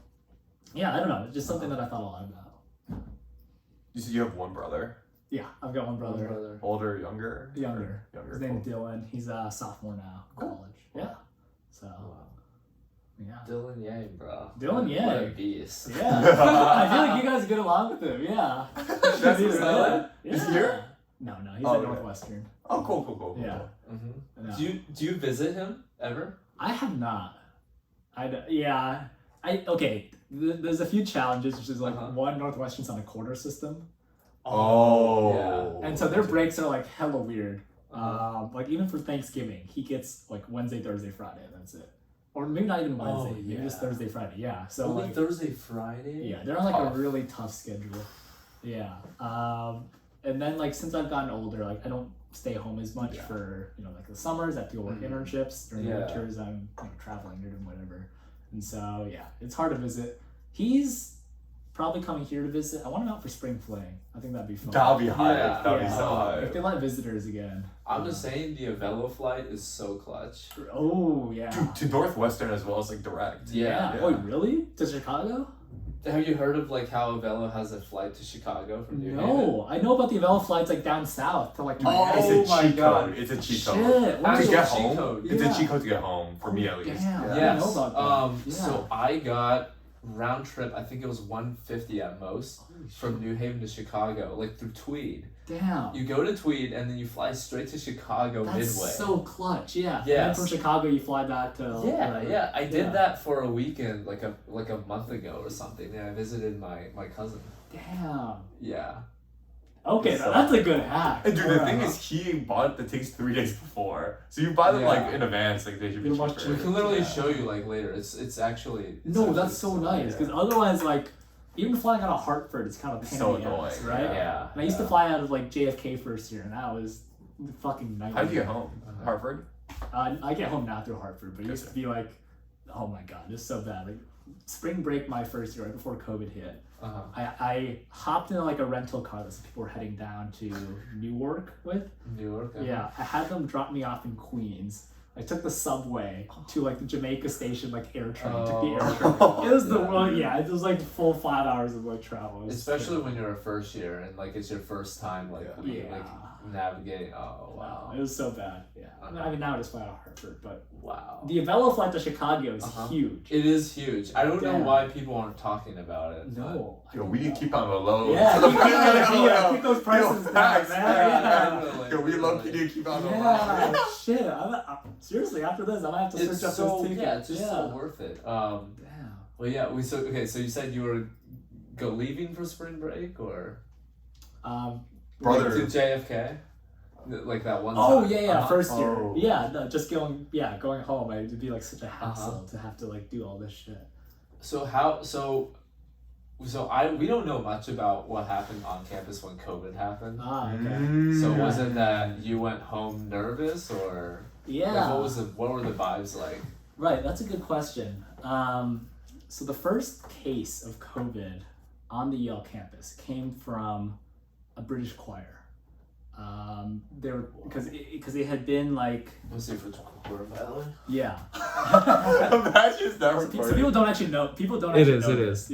I don't know. It's just something that I thought a lot about. You said you have one brother. Yeah, I've got one brother. Older, younger? Younger. Younger. His name is Dylan. He's a sophomore now in college. Yeah. So. Yeah. Dylan Yang, bro. Dylan Yang. What a beast. Yeah. I feel like you guys get along with him. Yeah. That's what's Yeah. Is he here? No, he's Oh, at okay. Northwestern. Oh, cool. Yeah. Mm-hmm. No. Do you visit him ever? I have not. Okay. There's a few challenges, which is like one, Northwestern's on a quarter system, Oh. and so their breaks are like hella weird. Like even for Thanksgiving, he gets like Wednesday, Thursday, Friday. That's it. Or maybe not even Wednesday. Maybe just Thursday, Friday. Yeah. So only like Thursday, Friday. yeah, they're on like a really tough schedule. Yeah. And then like since I've gotten older, like I don't stay home as much for like the summers. I have to go work internships. During the winters, I'm traveling or doing whatever. And so it's hard to visit. He's probably coming here to visit. I want him out for spring fling. I think that'd be fun. That'll be high. Yeah. That'll be so high. If they let visitors again. I'm just saying the Avello flight is so clutch. Oh yeah. Dude, to Northwestern as well as like direct. Yeah. Oh really? To Chicago? Have you heard of like how Avello has a flight to Chicago from New Haven? No, I know about the Avello flights like down south to like Miami. It's a my cheat God. code. It's a cheat code. Shit. To Actual get cheat home. code. It's Yeah. a cheat code to get home for me at least. Damn. Yeah. I Yes. didn't know about that. So I got round trip. I think it was 150 at most from New Haven to Chicago, like through Tweed. Damn. You go to Tweed and then you fly straight to Chicago That's midway. so clutch. Yeah. Yes. And then from Chicago, you fly back to. Yeah. I did Yeah. that for a weekend, like a month ago or something. And I visited my cousin. Damn. Yeah. Okay, So- that's a good hack. And dude, the thing Alright. is, he bought the tickets 3 days before, so you buy them like in advance, like they should be You're much cheaper. We can literally Yeah. show you like later. It's actually. No, that's so nice. yeah. Because otherwise, like, even flying out of Hartford is kind of a pain So in the ass, annoying, right? Yeah. And I used to fly out of like JFK first year, and that was the fucking nightmare. How did you get home? Harvard? I get home now through Hartford, but it used to be like, oh my god, it's so bad. Like spring break my first year, right before COVID hit. I hopped into like a rental car that some people were heading down to Newark with. New York. Yeah, I had them drop me off in Queens. I took the subway to like the Jamaica Station like air train. Took the air train. It was the one. Yeah, it was like full 5 hours of like travel. It was Especially terrible. when you're a first year and like it's your first time like Yeah. like navigating. Oh wow. It was so bad. Yeah. I mean now I just fly out of Hartford, but Wow. the Avello flight to Chicago is huge. It is huge. I don't know Damn. why people aren't talking about it. No. Yo, we need to keep on the low. Yeah, keep those prices down, facts, man. Yeah. Yo, we low key need to keep on the low. Yeah, shit. Seriously, after this, I'm gonna have to It's search up so those tickets. yeah, it's just so worth it. Damn. Well, yeah. So you said you were leaving for spring break or Brother. to JFK, like that one. Oh time? yeah, first year. Oh. Yeah, no, just going home. It'd be like such a hassle to have to like do all this shit. So we don't know much about what happened on campus when COVID happened. Ah, okay. So was it that you went home nervous or Yeah. like, what were the vibes like? Right, that's a good question. So the first case of COVID on the Yale campus came from a British choir. They were because it had been like Was it for Choir Valley? yeah. That's just never So people don't actually know. People don't. It actually is, know it this. is.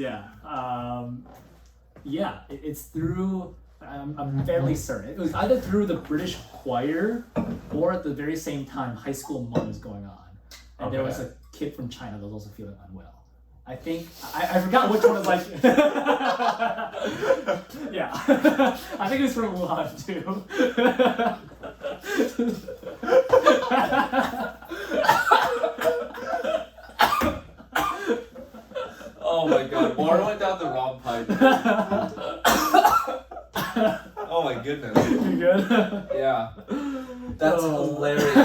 Yeah. It's through. I'm fairly certain it was either through the British choir, or at the very same time, High School Month was going on, and there was a kid from China that was also feeling unwell. I think I forgot which one was like. Yeah, I think it was from Wuhan too. Oh my god, water went down the wrong pipe. Oh my goodness. You good? Yeah. That's hilarious.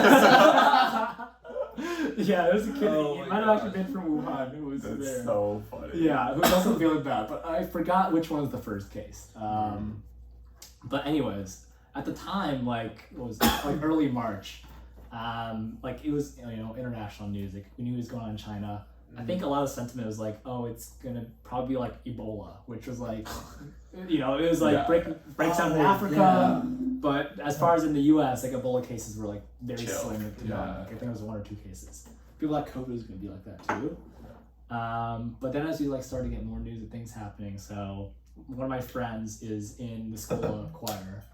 Yeah, there was a kid. Oh It my might have God. actually been from Wuhan. Who was That's there. so funny. Yeah, who was also feeling bad, but I forgot which one was the first case. But anyways, at the time, like it was like early March, like it was international news. Like we knew what was going on in China. I think a lot of sentiment was like, oh, it's gonna probably be like Ebola, which was like, it was like breaks out in Africa. yeah. But as far as in the U.S., like Ebola cases were like very Chill. slim. Yeah. Like, I think it was 1 or 2 cases. People thought COVID was gonna be like that too. But then as we like started to get more news of things happening, so one of my friends is in the school of choir,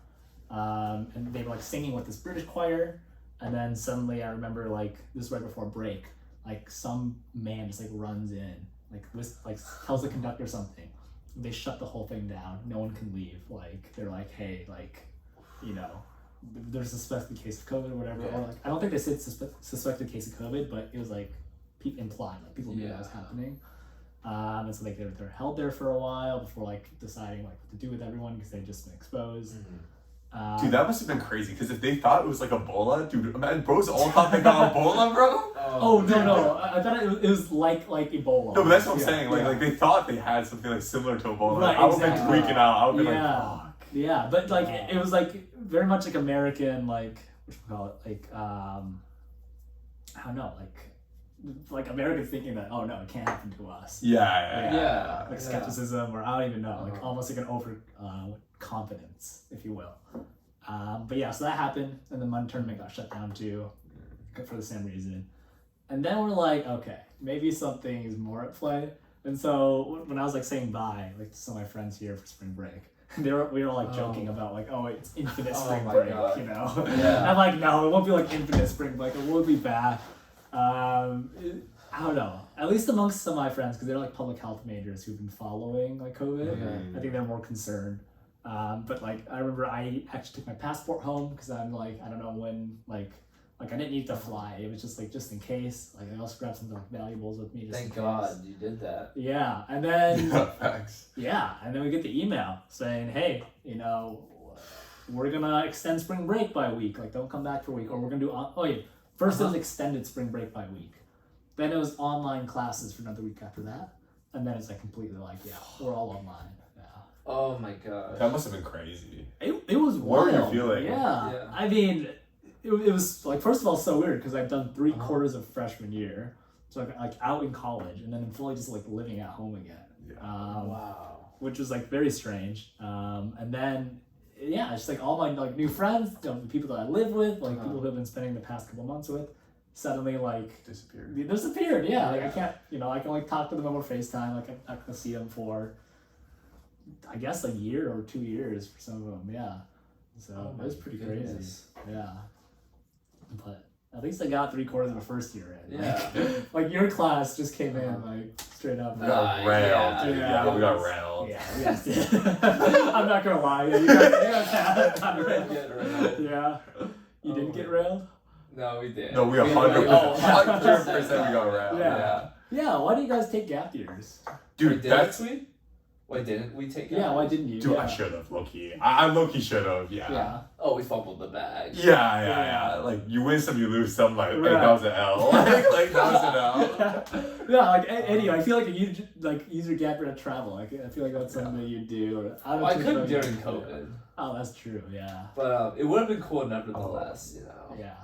and they were like singing with this British choir, and then suddenly I remember like this was right before break, like some man just like runs in, like tells the conductor something. They shut the whole thing down. No one can leave. Like they're like, hey, like, there's a suspected case of COVID or whatever. Yeah. Or like I don't think they said suspected case of COVID, but it was like implied, like people knew that was happening. And so like they were held there for a while before like deciding like what to do with everyone because they'd just been exposed. Dude, that must have been crazy because if they thought it was like Ebola, dude, man, bros all thought they got Ebola, bro. Oh no! I thought it was like Ebola. No, but that's what I'm saying. Like they thought they had something like similar to Ebola. Right, I would have been exactly. freaking out. I would have been Yeah. like, fuck. Yeah, but like it was like very much like American, like what should we call it? Like I don't know, like Americans thinking that it can't happen to us. Yeah. Like skepticism, or I don't even know, like almost like an over confidence, if you will. But yeah, so that happened, and the Mun tournament got shut down too, for the same reason. And then we're like, okay, maybe something is more at play. And so when I was like saying bye, like to some of my friends here for spring break, we were like joking about like, oh, it's infinite spring my break, God. Yeah. I'm like, no, it won't be like infinite spring break. It will be back. I don't know. At least amongst some of my friends, because they're like public health majors who've been following like COVID. I think they're more concerned. But like I remember I actually took my passport home because I'm like, I don't know when like I didn't need to fly. It was just like just in case. Like I also grabbed some like valuables with me. Just Thank in case. God you did that. Yeah, and then Facts. and then we get the email saying, hey, we're gonna extend spring break by a week. Like don't come back for a week, or we're gonna do first it was extended spring break by a week. Then it was online classes for another week after that, and then it's like completely like we're all online. Oh my God. That must have been crazy. It was What wild. were you feeling? Yeah. I mean, it was like first of all so weird because I've done 3/4 of freshman year, so like out in college, and then I'm fully just like living at home again. Wow. Which was like very strange. And then it's just like all my like new friends, the people that I live with, like people who have been spending the past couple months with, suddenly like disappeared. Yeah, like I can't, I can like talk to them over FaceTime. Like I'm not gonna see them for, I guess, a year or 2 years for some of them. Yeah, so it was pretty crazy. Yeah, but at least I got 3/4 of the first year in. Yeah. Like your class just came in like straight up. We got railed, dude. yeah. We got railed. Yeah, you guys did. I'm not gonna lie. Yeah, you guys had it. Yeah. You didn't get railed? No, we did. No, we 100%. 100% we got railed. Yeah. Yeah, why do you guys take gap years? Dude, that's Wait, didn't we take? Yeah, why didn't you? Dude, yeah. I should have, low-key. I low-key should have, Yeah. Oh, we fumbled the bag. Yeah. Like, you win some, you lose some, like, Right. hey, that was an L. like, that was an L. Yeah, like anyway, I feel like you use your gap year to travel. Like I feel like that's something that you do. I couldn't during COVID. Oh, that's true. Yeah. But it would have been cool nevertheless, you know. Yeah.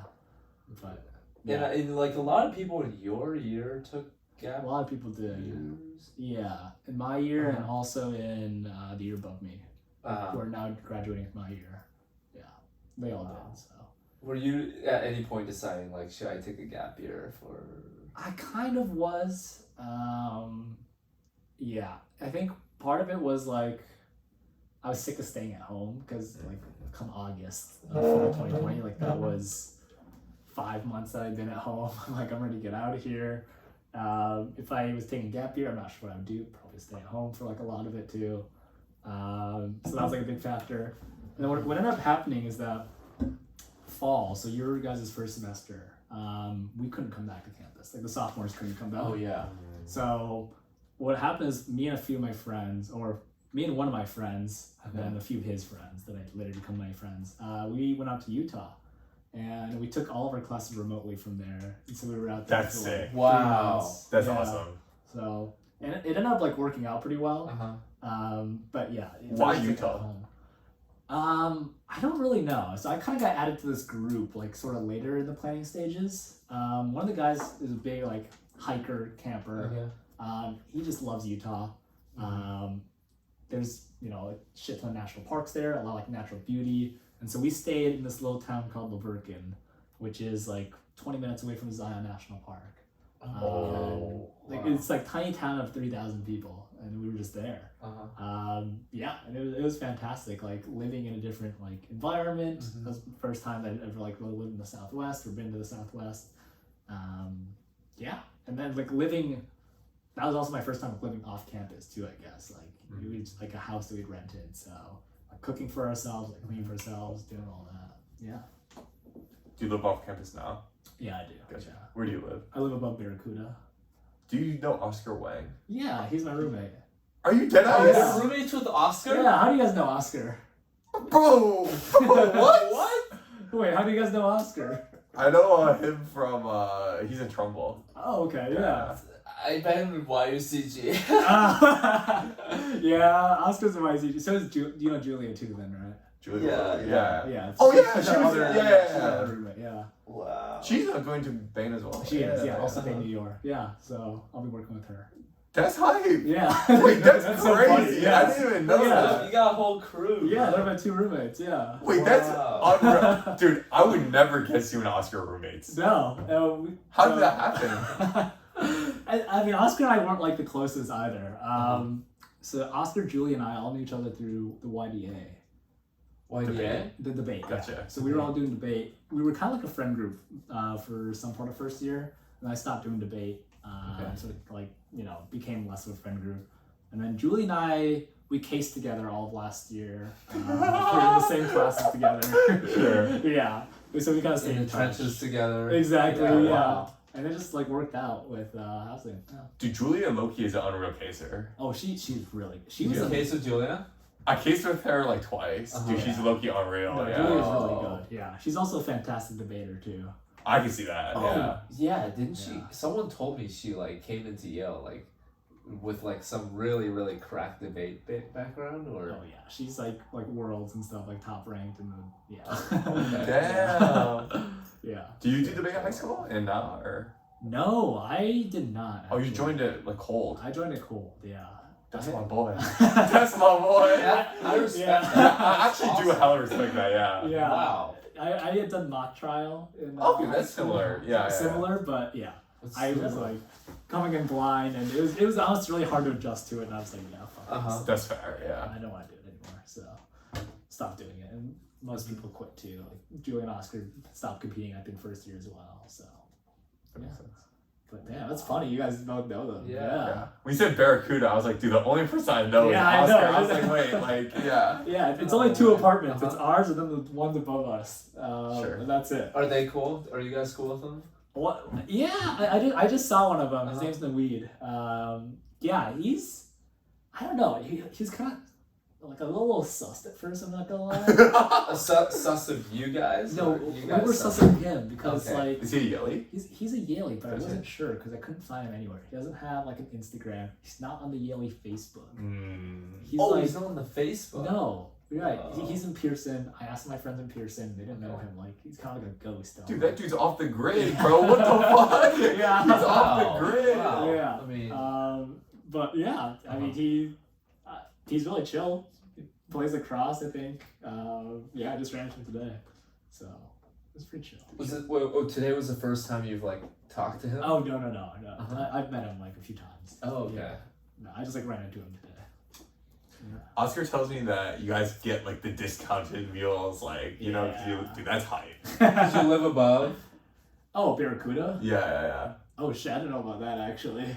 But And like a lot of people in your year took gap a lot of people did. years. Yeah, in my year and also in the year above me, who are now graduating with my year. Yeah, they all did. So. Were you at any point deciding like, should I take a gap year for? I kind of was. Yeah, I think part of it was like I was sick of staying at home because like come August of 2020, like that was 5 months that I'd been at home. I'm like, I'm ready to get out of here. If I was taking a gap year, I'm not sure what I would do. Probably stay at home for like a lot of it too. So that was like a big factor. And then what ended up happening is that fall, so your guys' first semester, we couldn't come back to campus. Like the sophomores couldn't come back. Oh yeah. So what happened is me and a few of my friends, or me and one of my friends, and then a few of his friends that I later become my friends, we went out to Utah. And we took all of our classes remotely from there. And so we were out there. That's for, sick. like, 3 Wow. months. That's Yeah. awesome. So, and it ended up like working out pretty well. But yeah. Why it's Utah? at home. I don't really know. So I kind of got added to this group like sort of later in the planning stages. One of the guys is a big like hiker, camper. He just loves Utah. There's, a shit ton of national parks there, a lot of like natural beauty. And so we stayed in this little town called Leverkin, which is like 20 minutes away from Zion National Park. It's like tiny town of 3,000 people, and we were just there. And it was fantastic, like living in a different like environment. That was the first time I'd ever like really lived in the Southwest or been to the Southwest. And then like that was also my first time living off campus too, I guess. Like it was like a house that we'd rented, so like cooking for ourselves, like cleaning for ourselves, doing all that. Yeah. Do you live off campus now? Yeah, I do. Gotcha. Yeah. Where do you live? I live above Barracuda. Do you know Oscar Wang? Yeah, he's my roommate. Are you dead You're eyes? roommates with Oscar? Yeah, how do you guys know Oscar? Bro! What? Wait, how do you guys know Oscar? I know him from, he's in Trumbull. Oh, okay, yeah. I met him in YUCG. Yeah, Oscar's a YZ. So is you know Julia too then, right? Julia. Yeah. Oh yeah, she's she our was, other- yeah. she's our other roommate, yeah. Wow. She's going to Bain as well. She is, yeah, also in New York. Yeah, so I'll be working with her. That's hype. Yeah. Wait, that's so crazy. funny, yeah. I didn't even know Yeah. that. You got a whole crew. Yeah, they're my 2 roommates, yeah. Wait, that's unreal. Dude, I would never guess you and Oscar were roommates. No. How did that happen? I mean, Oscar and I weren't like the closest either. So Oscar, Julie, and I all knew each other through the YDA. YDA? The debate. Gotcha. Yeah. So we were all doing debate. We were kind of like a friend group for some part of first year, and I stopped doing debate. So it became less of a friend group. And then Julie and I, we cased together all of last year. We were in the same classes together. Sure. Yeah. So we kind of stayed In in the touch. trenches together. Exactly. Yeah. Wow. And it just like worked out with housing. Yeah. Dude, Julia Loki is an unreal caser. Oh, she's really. She You was in a case with Julia? I cased with her like twice. Dude, Yeah. she's Loki unreal. No, Yeah. Julia's really good. Yeah, she's also a fantastic debater too. I can see that. Yeah. Yeah, didn't she? Yeah. Someone told me she like came into Yale like with like some really, really cracked debate background or. Oh yeah, she's like worlds and stuff, like top ranked in the yeah. Damn. Yeah. Do you do debate at high school? And now, or? No, I did not. Oh, you actually. joined it like cold. I joined it cold. Yeah. That's my boy. That's my boy. I respect Yeah. that. I actually do hella respect that. Yeah. Yeah. Wow. I had done mock trial. In, Okay, high that's school. similar. Yeah. Similar, but yeah. I was like coming in blind, and it was honestly really hard to adjust to it. And I was like, yeah, fuck this. That's fair. Yeah. I don't want to do it anymore, so stopped doing it. And most people quit too. Like Julie and Oscar stopped competing, I think, first year as well. So That makes sense. But damn, that's funny. You guys both know them. Yeah. When you said Barracuda, I was like, dude, the only person I know Yeah, is I Oscar. know. I was like, wait, like, yeah. Yeah, it's only 2 apartments. It's ours and then the ones above us. Sure. And that's it. Are they cool? Are you guys cool with them? What? Yeah, I just saw one of them. His Uh-huh. name's Naweed. Yeah, I don't know. He's kind of like a little sus at first. I'm not gonna lie. Sus of you guys? No, Or you we guys were sus of him because Okay. like Is he a Yelly? he's a Yaley, but I Gotcha. wasn't sure because I couldn't find him anywhere. He doesn't have like an Instagram. He's not on the Yaley Facebook. He's like he's not on the Facebook. no. You're right. Oh. He's in Pearson. I asked my friends in Pearson. They didn't know him. Like he's kind of like a ghost. Dude, that dude's off the grid, bro. What the fuck? Yeah. He's off the grid. Wow. Yeah. I mean, but yeah, I mean he's really chill. He plays lacrosse, I think. Yeah, I just ran into him today, so it's pretty chill. today was the first time you've like talked to him? Oh no. Uh-huh. I've met him like a few times. Oh, okay. Yeah. No, I just like ran into him today. Yeah. Oscar tells me that you guys get like the discounted meals, like you know, 'cause Yeah. dude, that's hype. Did you live above? Oh, Barracuda. Yeah. Oh shit, I didn't know about that actually.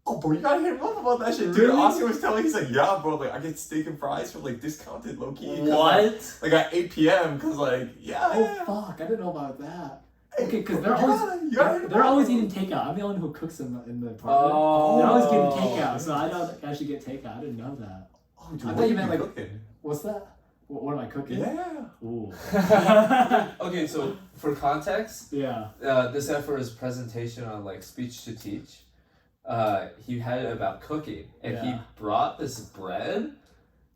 Oh, bro, you gotta hit him up about that shit, dude. Really? Oscar was telling me, he's like, yeah, bro, like I get steak and fries for like discounted, low key. 'cause, What? Like at 8 p.m. Cause like, yeah. Oh fuck, I didn't know about that. Hey, Okay, because bro, you gotta hit him they're up, always bro. eating takeout. I'm the one who cooks them in the apartment. Oh. They're always getting takeout, so I don't actually get takeout. I didn't know that. Oh, dude, I what thought you you meant, be like- cooking? What's that? What am I cooking? Yeah. Ooh. Okay, so for context, Yeah. this effort for his presentation on like speech to teach, he had it about cooking, and he Yeah. brought this bread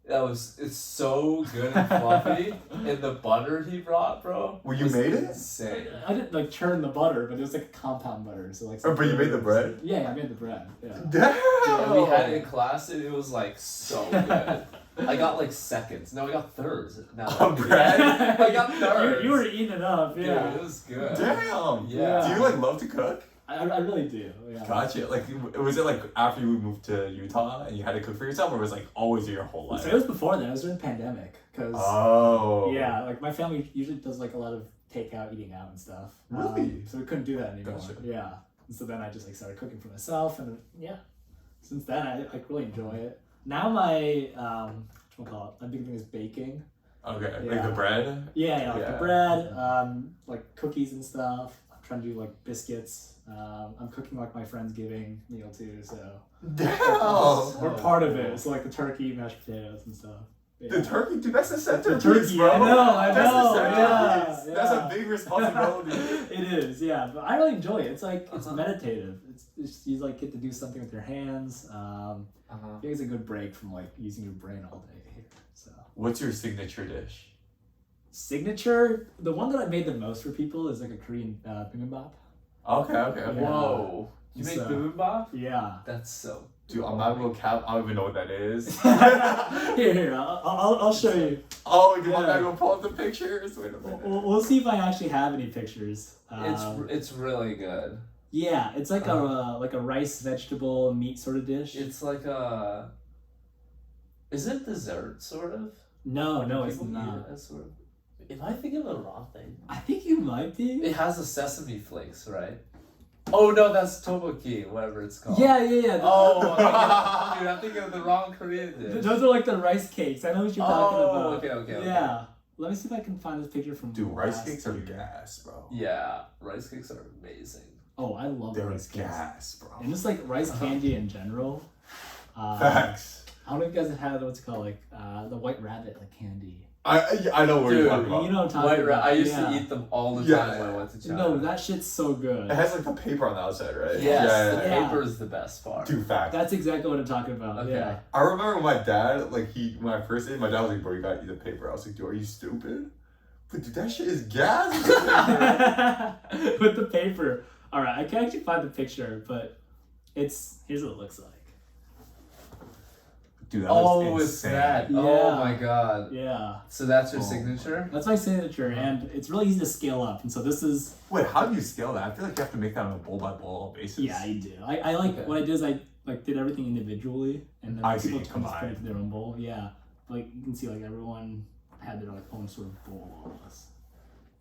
it's so good and fluffy, and the butter he brought, bro. Well, you was made it? insane. I didn't like churn the butter, but it was like a compound butter. So like. Oh, but you made the bread? Yeah, I made the bread. Yeah. Damn. Yeah, we had it in class, and it was like so good. I got like seconds. No, I got thirds. Now On bread? I got thirds. You were eating it up, yeah. Dude, it was good. Damn. Yeah. Do you like love to cook? I really do. Yeah. Gotcha. Like, was it like after you moved to Utah and you had to cook for yourself, or was it like always your whole life? So it was before that. It was during the pandemic. Cause Oh. yeah, like my family usually does like a lot of takeout, eating out and stuff. Really? So we couldn't do that anymore. Gotcha. Yeah. And so then I just like started cooking for myself, and yeah, since then I like really enjoy it. Now my my big thing is baking. Okay. Like Yeah. the bread? Yeah, like Yeah. the bread, like cookies and stuff. I'm trying to do like biscuits. I'm cooking like my Friendsgiving meal too, so Damn. we're part of it. So like the turkey, mashed potatoes, and stuff. Yeah. The turkey, dude, that's a centerpiece, turkey, bro. I know, That's yeah, a centerpiece. That's yeah. a big responsibility. It is, yeah, but I really enjoy it. It's like it's Uh-huh. meditative. It's you like get to do something with your hands. I think it's a good break from like using your brain all day here. So What's your signature dish? signature, the one that I made the most for people is like a Korean bibimbap. Okay. Yeah. Whoa. You make So- bibimbap? Yeah. That's so. Dude, I'm not gonna cap. I don't even know what that is. Here, I'll show you. Oh, you want Yeah. me to go pull up the pictures? Wait a minute. We'll see if I actually have any pictures. It's really good. Yeah, it's like a rice, vegetable, meat sort of dish. It's like a. Is it dessert sort of? No, it's People eat not. it as sort of. Am I thinking of the wrong thing? I think you might be. It has the sesame flakes, right? Oh no, that's tteokbokki, whatever it's called. Yeah. Oh, I'm thinking of the wrong Korean dish. Those are like the rice cakes. I know what you're talking about. Okay. Yeah. Let me see if I can find this picture from Dude, rice last cakes are year. gas, bro. Yeah, rice cakes are amazing. Oh, I love They're rice cakes. gas, bro. And just like rice candy in general. Facts. I don't know if you guys have had what's it called, like the white rabbit like candy. I know what Dude, you're talking about. You know what I'm talking White about. I used yeah. to eat them all the Yeah. time when I went to China. No, that shit's so good. It has like the paper on the outside, right? Yes, the Yeah. paper is the best part. Dude, fact. That's exactly what I'm talking about. Okay. Yeah. I remember my dad, like when I first ate, my dad was like, "Bro, you gotta eat the paper." I was like, "Dude, are you stupid?" But dude, that shit is gas. With the paper. All right, I can actually find the picture, but here's what it looks like. Dude, that Oh, was it's insane. that. Yeah. Oh my god. Yeah, So that's your Oh. signature? that's my signature, and it's really easy to scale up. And so this is Wait, how do you scale that? I feel like you have to make that on a bowl by bowl basis. yeah, I do. I like Okay. what I did is I like did everything individually, and then I people see, can just put combined. it to their own bowl. Yeah, like you can see like everyone had their like own sort of bowl almost.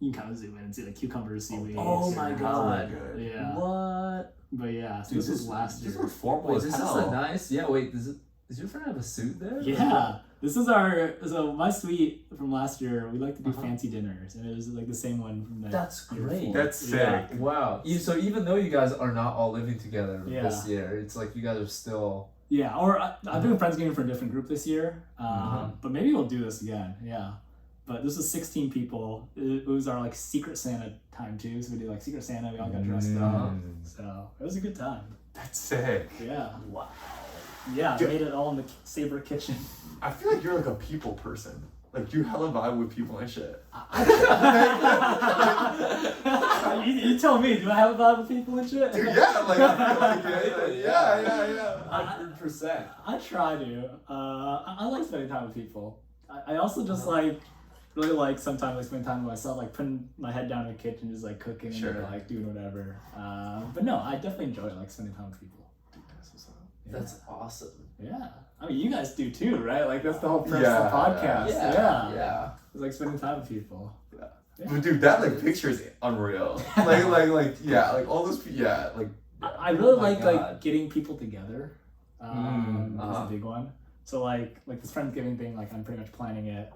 You can kind of zoom in and see like cucumbers, seaweed. Oh my god. Good. Yeah, What? but yeah, so Dude, this was last These year. were formal Wait, as this is hell. a nice. Yeah, wait, does your friend have a suit there? Yeah, This is so my suite from last year. We like to do fancy dinners, and it was like the same one from that. That's year great. before. That's sick. Yeah. Wow. So even though you guys are not all living together Yeah. this year, it's like you guys are still. Yeah, or I'm doing Friendsgiving for a different group this year, but maybe we'll do this again. Yeah, but this was 16 people. It was our like Secret Santa time too, so we did like Secret Santa. We all got dressed up, so it was a good time. That's sick. Yeah, Wow. yeah, Dude. made it all in the Saber kitchen. I feel like you're like a people person. Like you hella vibe with people and shit. You tell me, do I have a vibe with people and shit? Dude, yeah, like I feel like it. Yeah. 100%. I try to. I like spending time with people. I also just like really like sometimes like spend time with myself, like putting my head down in the kitchen, just like cooking Sure. or like doing whatever. But no, I definitely enjoy like spending time with people. That's awesome. Yeah. I mean, you guys do too, right? Like that's the whole premise Yeah, of the podcast. Yeah. It's like spending time with people. But dude, that like picture is unreal. like yeah, like all those like I really my like God. getting people together. Is a big one. So like this Friendsgiving thing, like I'm pretty much planning it.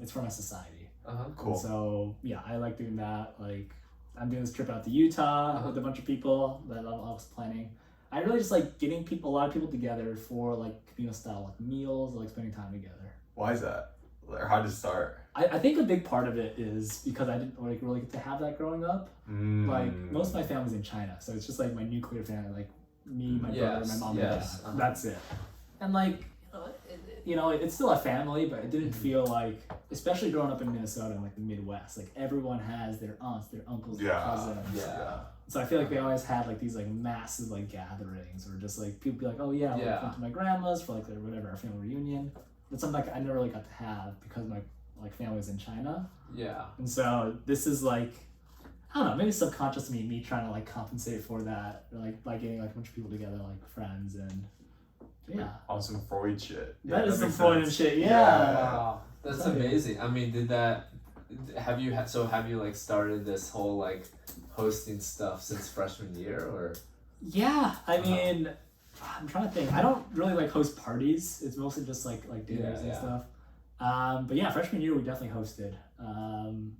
It's for my society. cool. And so yeah, I like doing that. Like I'm doing this trip out to Utah with a bunch of people that I was planning. I really just like getting a lot of people together for like communal style like meals, like spending time together. Why is that? Or how did it start? I think a big part of it is because I didn't like really get to have that growing up. Like most of my family's in China, so it's just like my nuclear family, like me, my brother, my mom, and dad. That's it. And like, it's still a family, but it didn't feel like, especially growing up in Minnesota and like the Midwest, like everyone has their aunts, their uncles, their cousins. Yeah. So I feel like they always had like these like massive like gatherings, or just like people be like, oh yeah, I went to my grandma's for like their whatever, our family reunion. That's something like I never really got to have because my like family was in China. Yeah. And so this is like, I don't know, maybe subconscious me trying to like compensate for that, like by getting like a bunch of people together, like friends, and yeah. On some Freud shit. That is some makes Freud and sense. shit, yeah. Wow. That's amazing. I mean, have you like started this whole like hosting stuff since freshman year, or? Yeah, I mean, I'm trying to think. I don't really like host parties. It's mostly just like dinners and stuff. But yeah, freshman year we definitely hosted. I'm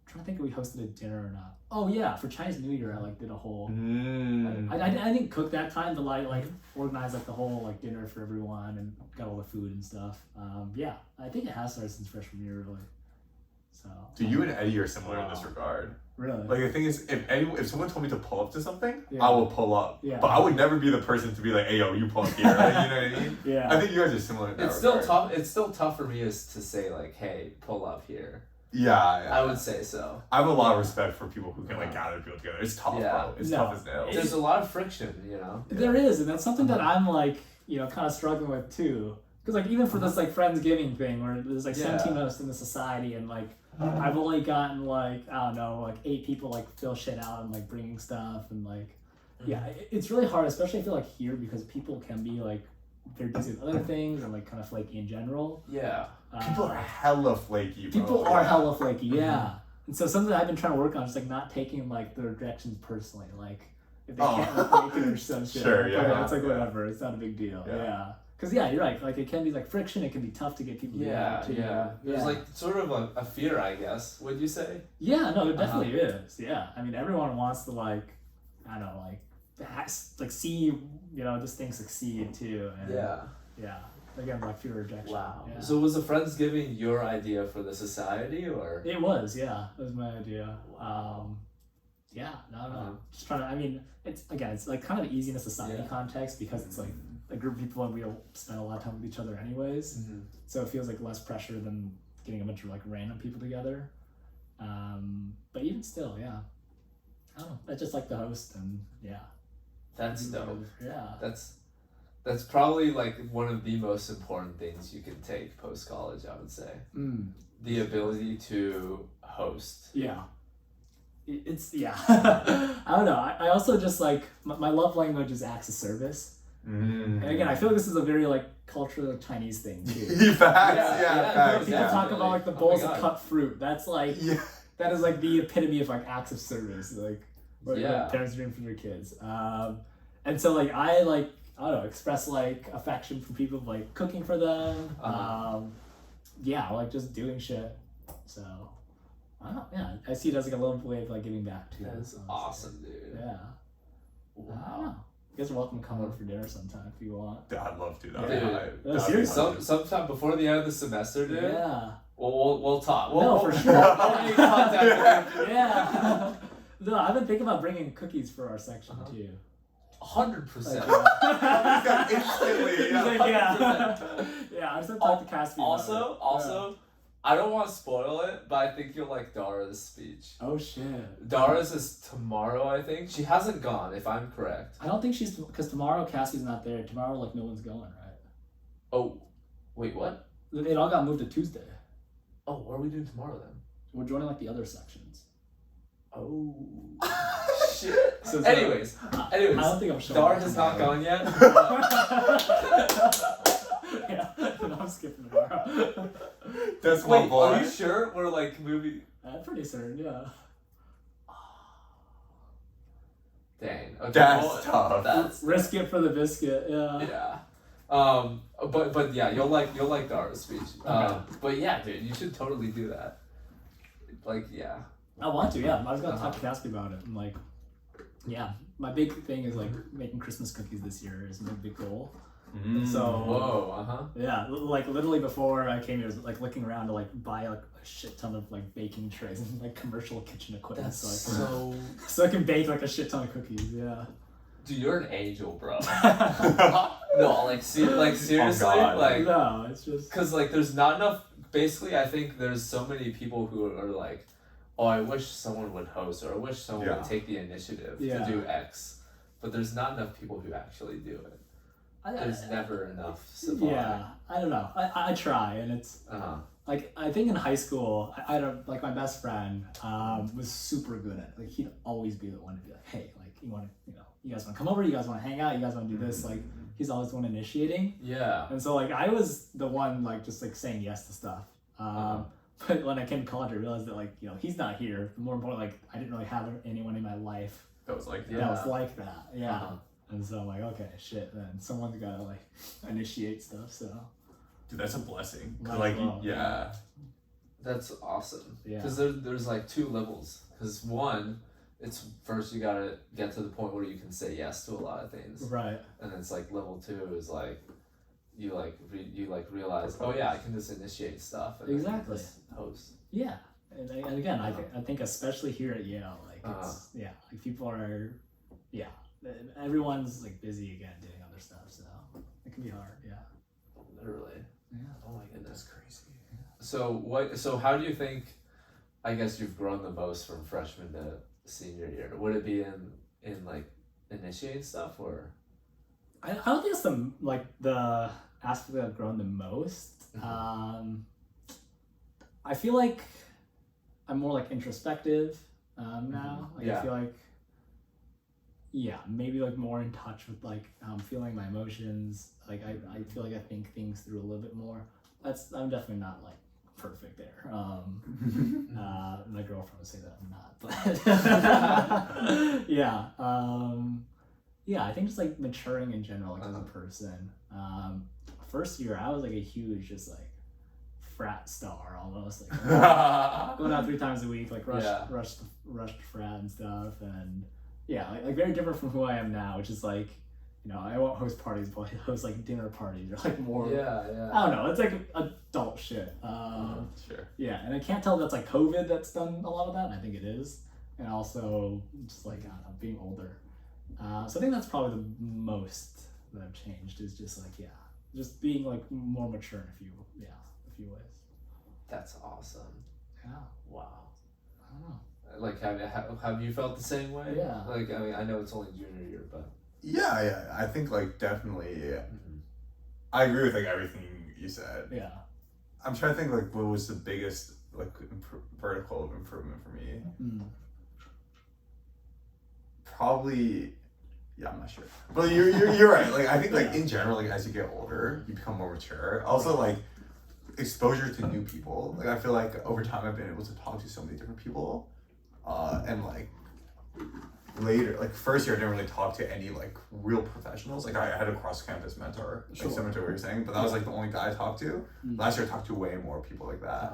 trying to think if we hosted a dinner or not. Oh yeah, for Chinese New Year I like did a whole. I didn't cook that time, but like organized like the whole like dinner for everyone and got all the food and stuff. Yeah, I think it has started since freshman year really. So. So you and Eddie are similar in this regard. Really? Like the thing is, if someone told me to pull up to something, Yeah. I will pull up. Yeah. But I would never be the person to be like, "Hey, yo, you pull up here." Like, you know what I mean? Yeah. I think you guys are similar in that It's still regard. tough. It's still tough for me is to say like, "Hey, pull up here." Yeah. I would say so. I have a lot of respect for people who can like gather people together. It's tough, Yeah. bro. It's No. tough as nails. There's a lot of friction, There is, and that's something that I'm like, kind of struggling with too. Because like even for this like Friendsgiving thing, where there's like 17 of us in the society, and like I've only gotten like I don't know, like 8 people like fill shit out and like bringing stuff, and like it's really hard, especially I feel like here because people can be like they're busy with other things and like kind of flaky in general. Yeah. People are hella flaky, bro. People are hella flaky, yeah. And so something that I've been trying to work on is like not taking like their rejections personally, like if they can't like, make it or some shit. Sure, like, yeah, okay, it's like yeah. whatever, it's not a big deal. Yeah. Yeah. Because you're right. Like it can be like friction. It can be tough to get people. Yeah, together, too. yeah. There's like sort of a fear, I guess. Would you say? Yeah, no, there definitely is. Yeah, I mean, everyone wants to like, I don't know, like see this thing succeed too. And yeah. Again, like fear of rejection. Wow. Yeah. So was the Friendsgiving your idea for the society, or? It was, yeah. It was my idea. Yeah, no. Just trying to. I mean, it's like kind of easy in a society context because it's like a group of people and we all spend a lot of time with each other anyways. Mm-hmm. So it feels like less pressure than getting a bunch of like random people together. But even still, yeah. I don't know. I just like the host and yeah. That's dope. Yeah. That's probably like one of the most important things you can take post college, I would say. The ability to host. Yeah. It's I don't know. I also just like my love language is acts of service. And again, I feel like this is a very like culturally Chinese thing too. Facts. People talk about like the bowls of cut fruit. That's like that is like the epitome of like acts of service, like what parents are doing for their kids. And so like I like I don't know, express like affection for people, like cooking for them. Yeah, like just doing shit. So I don't know, yeah, I see it as like a little way of like giving back to. That's awesome, dude. Yeah. Wow. I don't know. You guys are welcome to come over for dinner sometime if you want. I'd love to. Dude, seriously. Sometime before the end of the semester, dude. Yeah. We'll talk. No, for sure. I'll be in contact with you. Yeah. No, I've been thinking about bringing cookies for our section too. 100%. Instantly. Yeah, I just talked to Caspi. Also, I don't want to spoil it, but I think you'll like Dara's speech. Oh shit. Dara's is tomorrow, I think. She hasn't gone, if I'm correct. I don't think she's, because tomorrow Cassie's not there. Tomorrow, like, no one's going, right? Oh, wait, what? It all got moved to Tuesday. Oh, what are we doing tomorrow then? We're joining like the other sections. Oh shit. So anyways, I don't think I'm showing. Dara has not gone yet. Yeah, no, I'm skipping tomorrow. That's my boy. Are you sure we're like moving? I'm pretty certain, yeah. Dang. Okay, That's tough. That's Risk it for the biscuit, yeah. yeah. But yeah, you'll like Dara's speech. Okay. But yeah, dude, you should totally do that. Like, yeah. I want to, yeah. I was gonna talk to Caspi about it. And like, yeah, my big thing is like making Christmas cookies this year is my big goal. So Whoa, yeah, like literally before I came here, I was like looking around to like buy like a shit ton of like baking trays and like commercial kitchen equipment, so I can bake like a shit ton of cookies. Yeah. Dude, you're an angel, bro. No, like seriously, like no, it's just because like there's not enough. Basically, I think there's so many people who are like, oh, I wish someone would host, or I wish someone would take the initiative to do X, but there's not enough people who actually do it. There's never enough supply. Yeah, I don't know. I try, and it's like I think in high school, I don't like my best friend was super good at it. Like he'd always be the one to be like, hey, like you want to, you guys want to come over, you guys want to hang out, you guys want to do this. Like he's always the one initiating. Yeah. And so like I was the one like just like saying yes to stuff. But when I came to college, I realized that like he's not here. More important, like I didn't really have anyone in my life that was like that was like that. Yeah. And so I'm like, okay, shit, then someone's gotta like initiate stuff, so. Dude, that's a blessing. Yeah. That's awesome. Yeah. Because there's like two levels. Because one, it's first you gotta get to the point where you can say yes to a lot of things. Right. And it's like level two is like, you realize, oh yeah, I can just initiate stuff. And exactly. Just host. Yeah. And again, I think especially here at Yale, like it's, like people are, everyone's like busy again doing other stuff, so it can be hard. Yeah. Literally. Yeah. Oh my goodness. That's crazy. Yeah. So how do you think, I guess you've grown the most from freshman to senior year? Would it be in like initiating stuff, or? I don't think it's the aspect that I've grown the most. I feel like I'm more like introspective now. Like I feel like maybe like more in touch with like feeling my emotions. Like I feel like I think things through a little bit more. I'm definitely not like perfect there. My girlfriend would say that I'm not, but I think just like maturing in general, like as a person. First year I was like a huge just like frat star almost, like going out 3 times a week, like rushed frat and stuff, and like very different from who I am now, which is like I won't host parties, but I host like dinner parties or like more. I don't know. It's like adult shit. Sure. Yeah, and I can't tell if that's like COVID that's done a lot of that. And I think it is, and also just like I don't know, being older. So I think that's probably the most that I've changed is just like just being like more mature in a few ways. That's awesome. Yeah. Wow. I don't know. Like have you felt the same way? Yeah. Like I mean I know it's only junior year, but. Yeah. I think like definitely. I agree with like everything you said. Yeah. I'm trying to think like what was the biggest like vertical of improvement for me. Probably. Yeah, I'm not sure. But you're right. Like I think like in general, like as you get older, you become more mature. Also like exposure to new people. Like I feel like over time I've been able to talk to so many different people, and like later, like first year, I didn't really talk to any like real professionals. Like I had a cross campus mentor, like similar to what you're saying, but that was like the only guy I talked to. Last year I talked to way more people like that.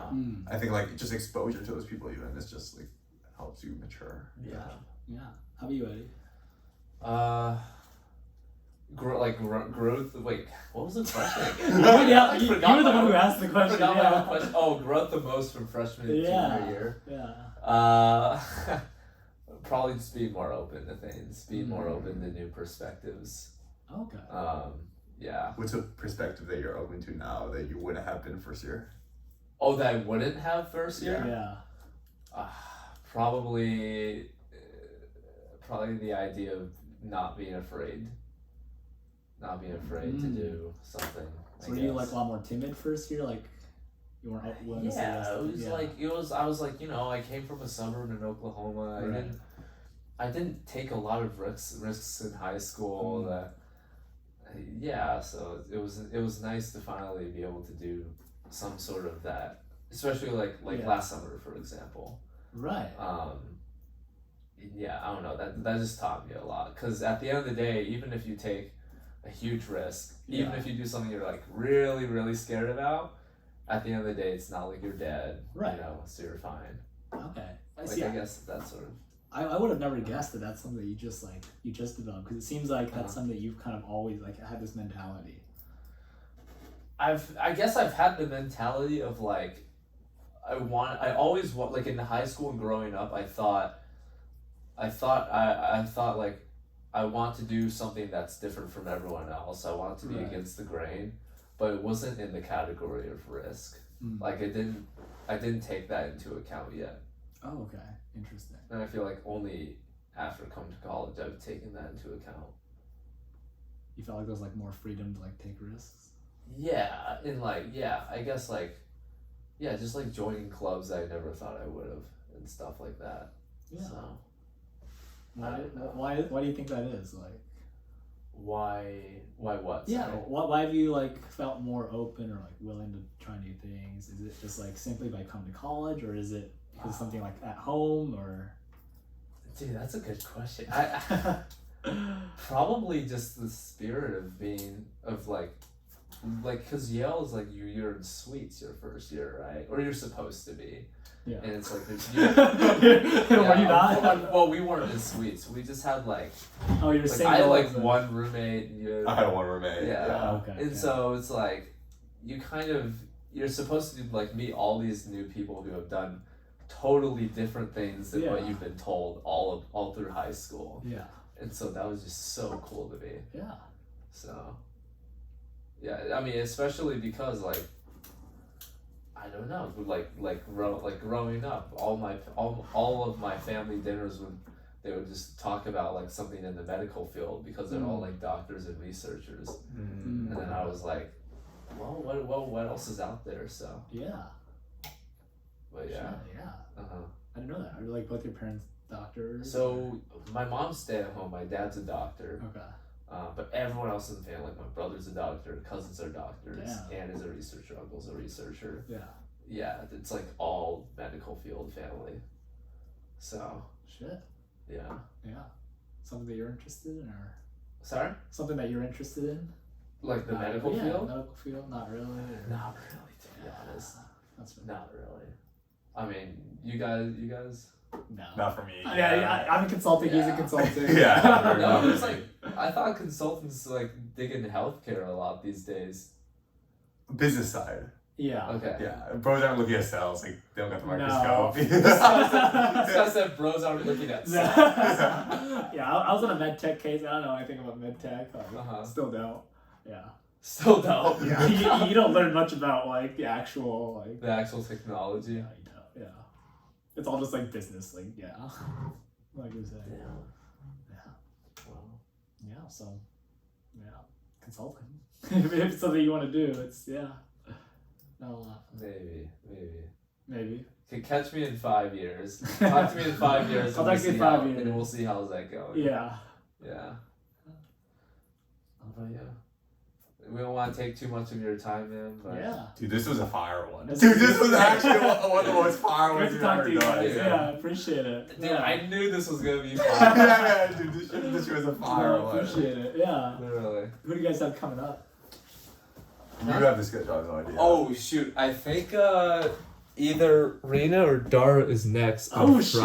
I think like just exposure to those people even is just like helps you mature. Yeah. How about you, Eddie? Growth. Wait, what was the question? Yeah, you were the one who asked the question. Forgot my own question. Oh, growth the most from freshman to junior year. Yeah. Probably just being more open to things, being more open to new perspectives. Okay. Yeah. What's a perspective that you're open to now that you wouldn't have been first year? Oh, that I wouldn't have first year? Yeah. Probably the idea of not being afraid. Not being afraid to do something. So were you like a lot more timid first year? Like you weren't willing to say yes? I was like, I came from a suburb in Oklahoma. Right. I didn't take a lot of risks in high school. So it was nice to finally be able to do some sort of that, especially like last summer, for example. Right. I don't know, that just taught me a lot, because at the end of the day, even if you take a huge risk, even if you do something you're like really, really scared about, at the end of the day, it's not like you're dead, right? So you're fine. Okay. I guess that's sort of. I would have never guessed that that's something that you just developed, because it seems like that's something that you've kind of always like had this mentality. I guess I've had the mentality of like, I always want, like in high school and growing up, I thought like, I want to do something that's different from everyone else. I want to be against the grain, but it wasn't in the category of risk. Like I didn't take that into account yet. Oh, okay. Interesting. And I feel like only after coming to college I've taken that into account. You felt like there was like more freedom to like take risks? Yeah, and like, I guess like, just like joining clubs that I never thought I would have and stuff like that. Yeah. So. Why do you think that is? Like, why what? Yeah, why have you like felt more open or like willing to try new things? Is it just like simply by coming to college, or is it because something like at home, or? Dude, that's a good question. I probably just the spirit of being because Yale is like you're in suites your first year, right? Or you're supposed to be. Yeah. And it's like were you not? Well, we weren't in suites. We just had like. Oh, you're saying I had like one roommate. I had one roommate. Yeah. Okay. And so it's like, you're supposed to like meet all these new people who have done totally different things than what you've been told all through high school. Yeah. And so that was just so cool to me. Yeah. So. Yeah, I mean, especially because like. I don't know, like growing up, all of my family dinners they would just talk about like something in the medical field, because they're all like doctors and researchers, and then I was like, well, what else is out there? So yeah, but sure, I didn't know that. Are like both your parents doctors? So my mom's stay at home, my dad's a doctor. Okay. But everyone else in the family, like my brother's a doctor, cousins are doctors, Damn. Aunt is a researcher, uncle's a researcher. Yeah. Yeah, it's like all medical field family. So. Shit. Yeah. Yeah. Something that you're interested in, or? Sorry? Something that you're interested in? Like the medical field? Medical field, not really. Or... Not really, to be honest. That's really... Not really. I mean, you guys? No. Not for me. I'm a consultant. He's a consultant. Yeah. No, it's like, I thought consultants like dig into healthcare a lot these days. Business side. Yeah. Okay. Yeah. Bros aren't looking at sales. Like they don't got the microscope. This guy said bros aren't looking at sales. Yeah, I was in a med tech case. I don't know anything about med tech. Still don't. Yeah. Still don't. Yeah. you don't learn much about like the actual technology. Yeah, you don't. Yeah. It's all just like business, like like you say. Yeah. Well. Yeah. So. Yeah. Consulting. If it's something you want to do, it's not a lot. Maybe. Can catch me in 5 years. Talk to me in 5 years. I'll talk to you in 5 years. And we'll see how's that going. Yeah. Yeah. How about you? We don't want to take too much of your time, man. But Yeah. Dude, this was a fire one. This Dude, is- this was actually one of the most fire Great ones to we've talk ever to you done. guys. Yeah, I appreciate it. dude, I knew this was gonna be yeah, fun. yeah, dude, this was a fire I one. appreciate it. Yeah. Literally. Who do you guys have coming up? You have the schedule, I have no idea. Oh shoot! I think either Rena or Dara is next. Oh, shit.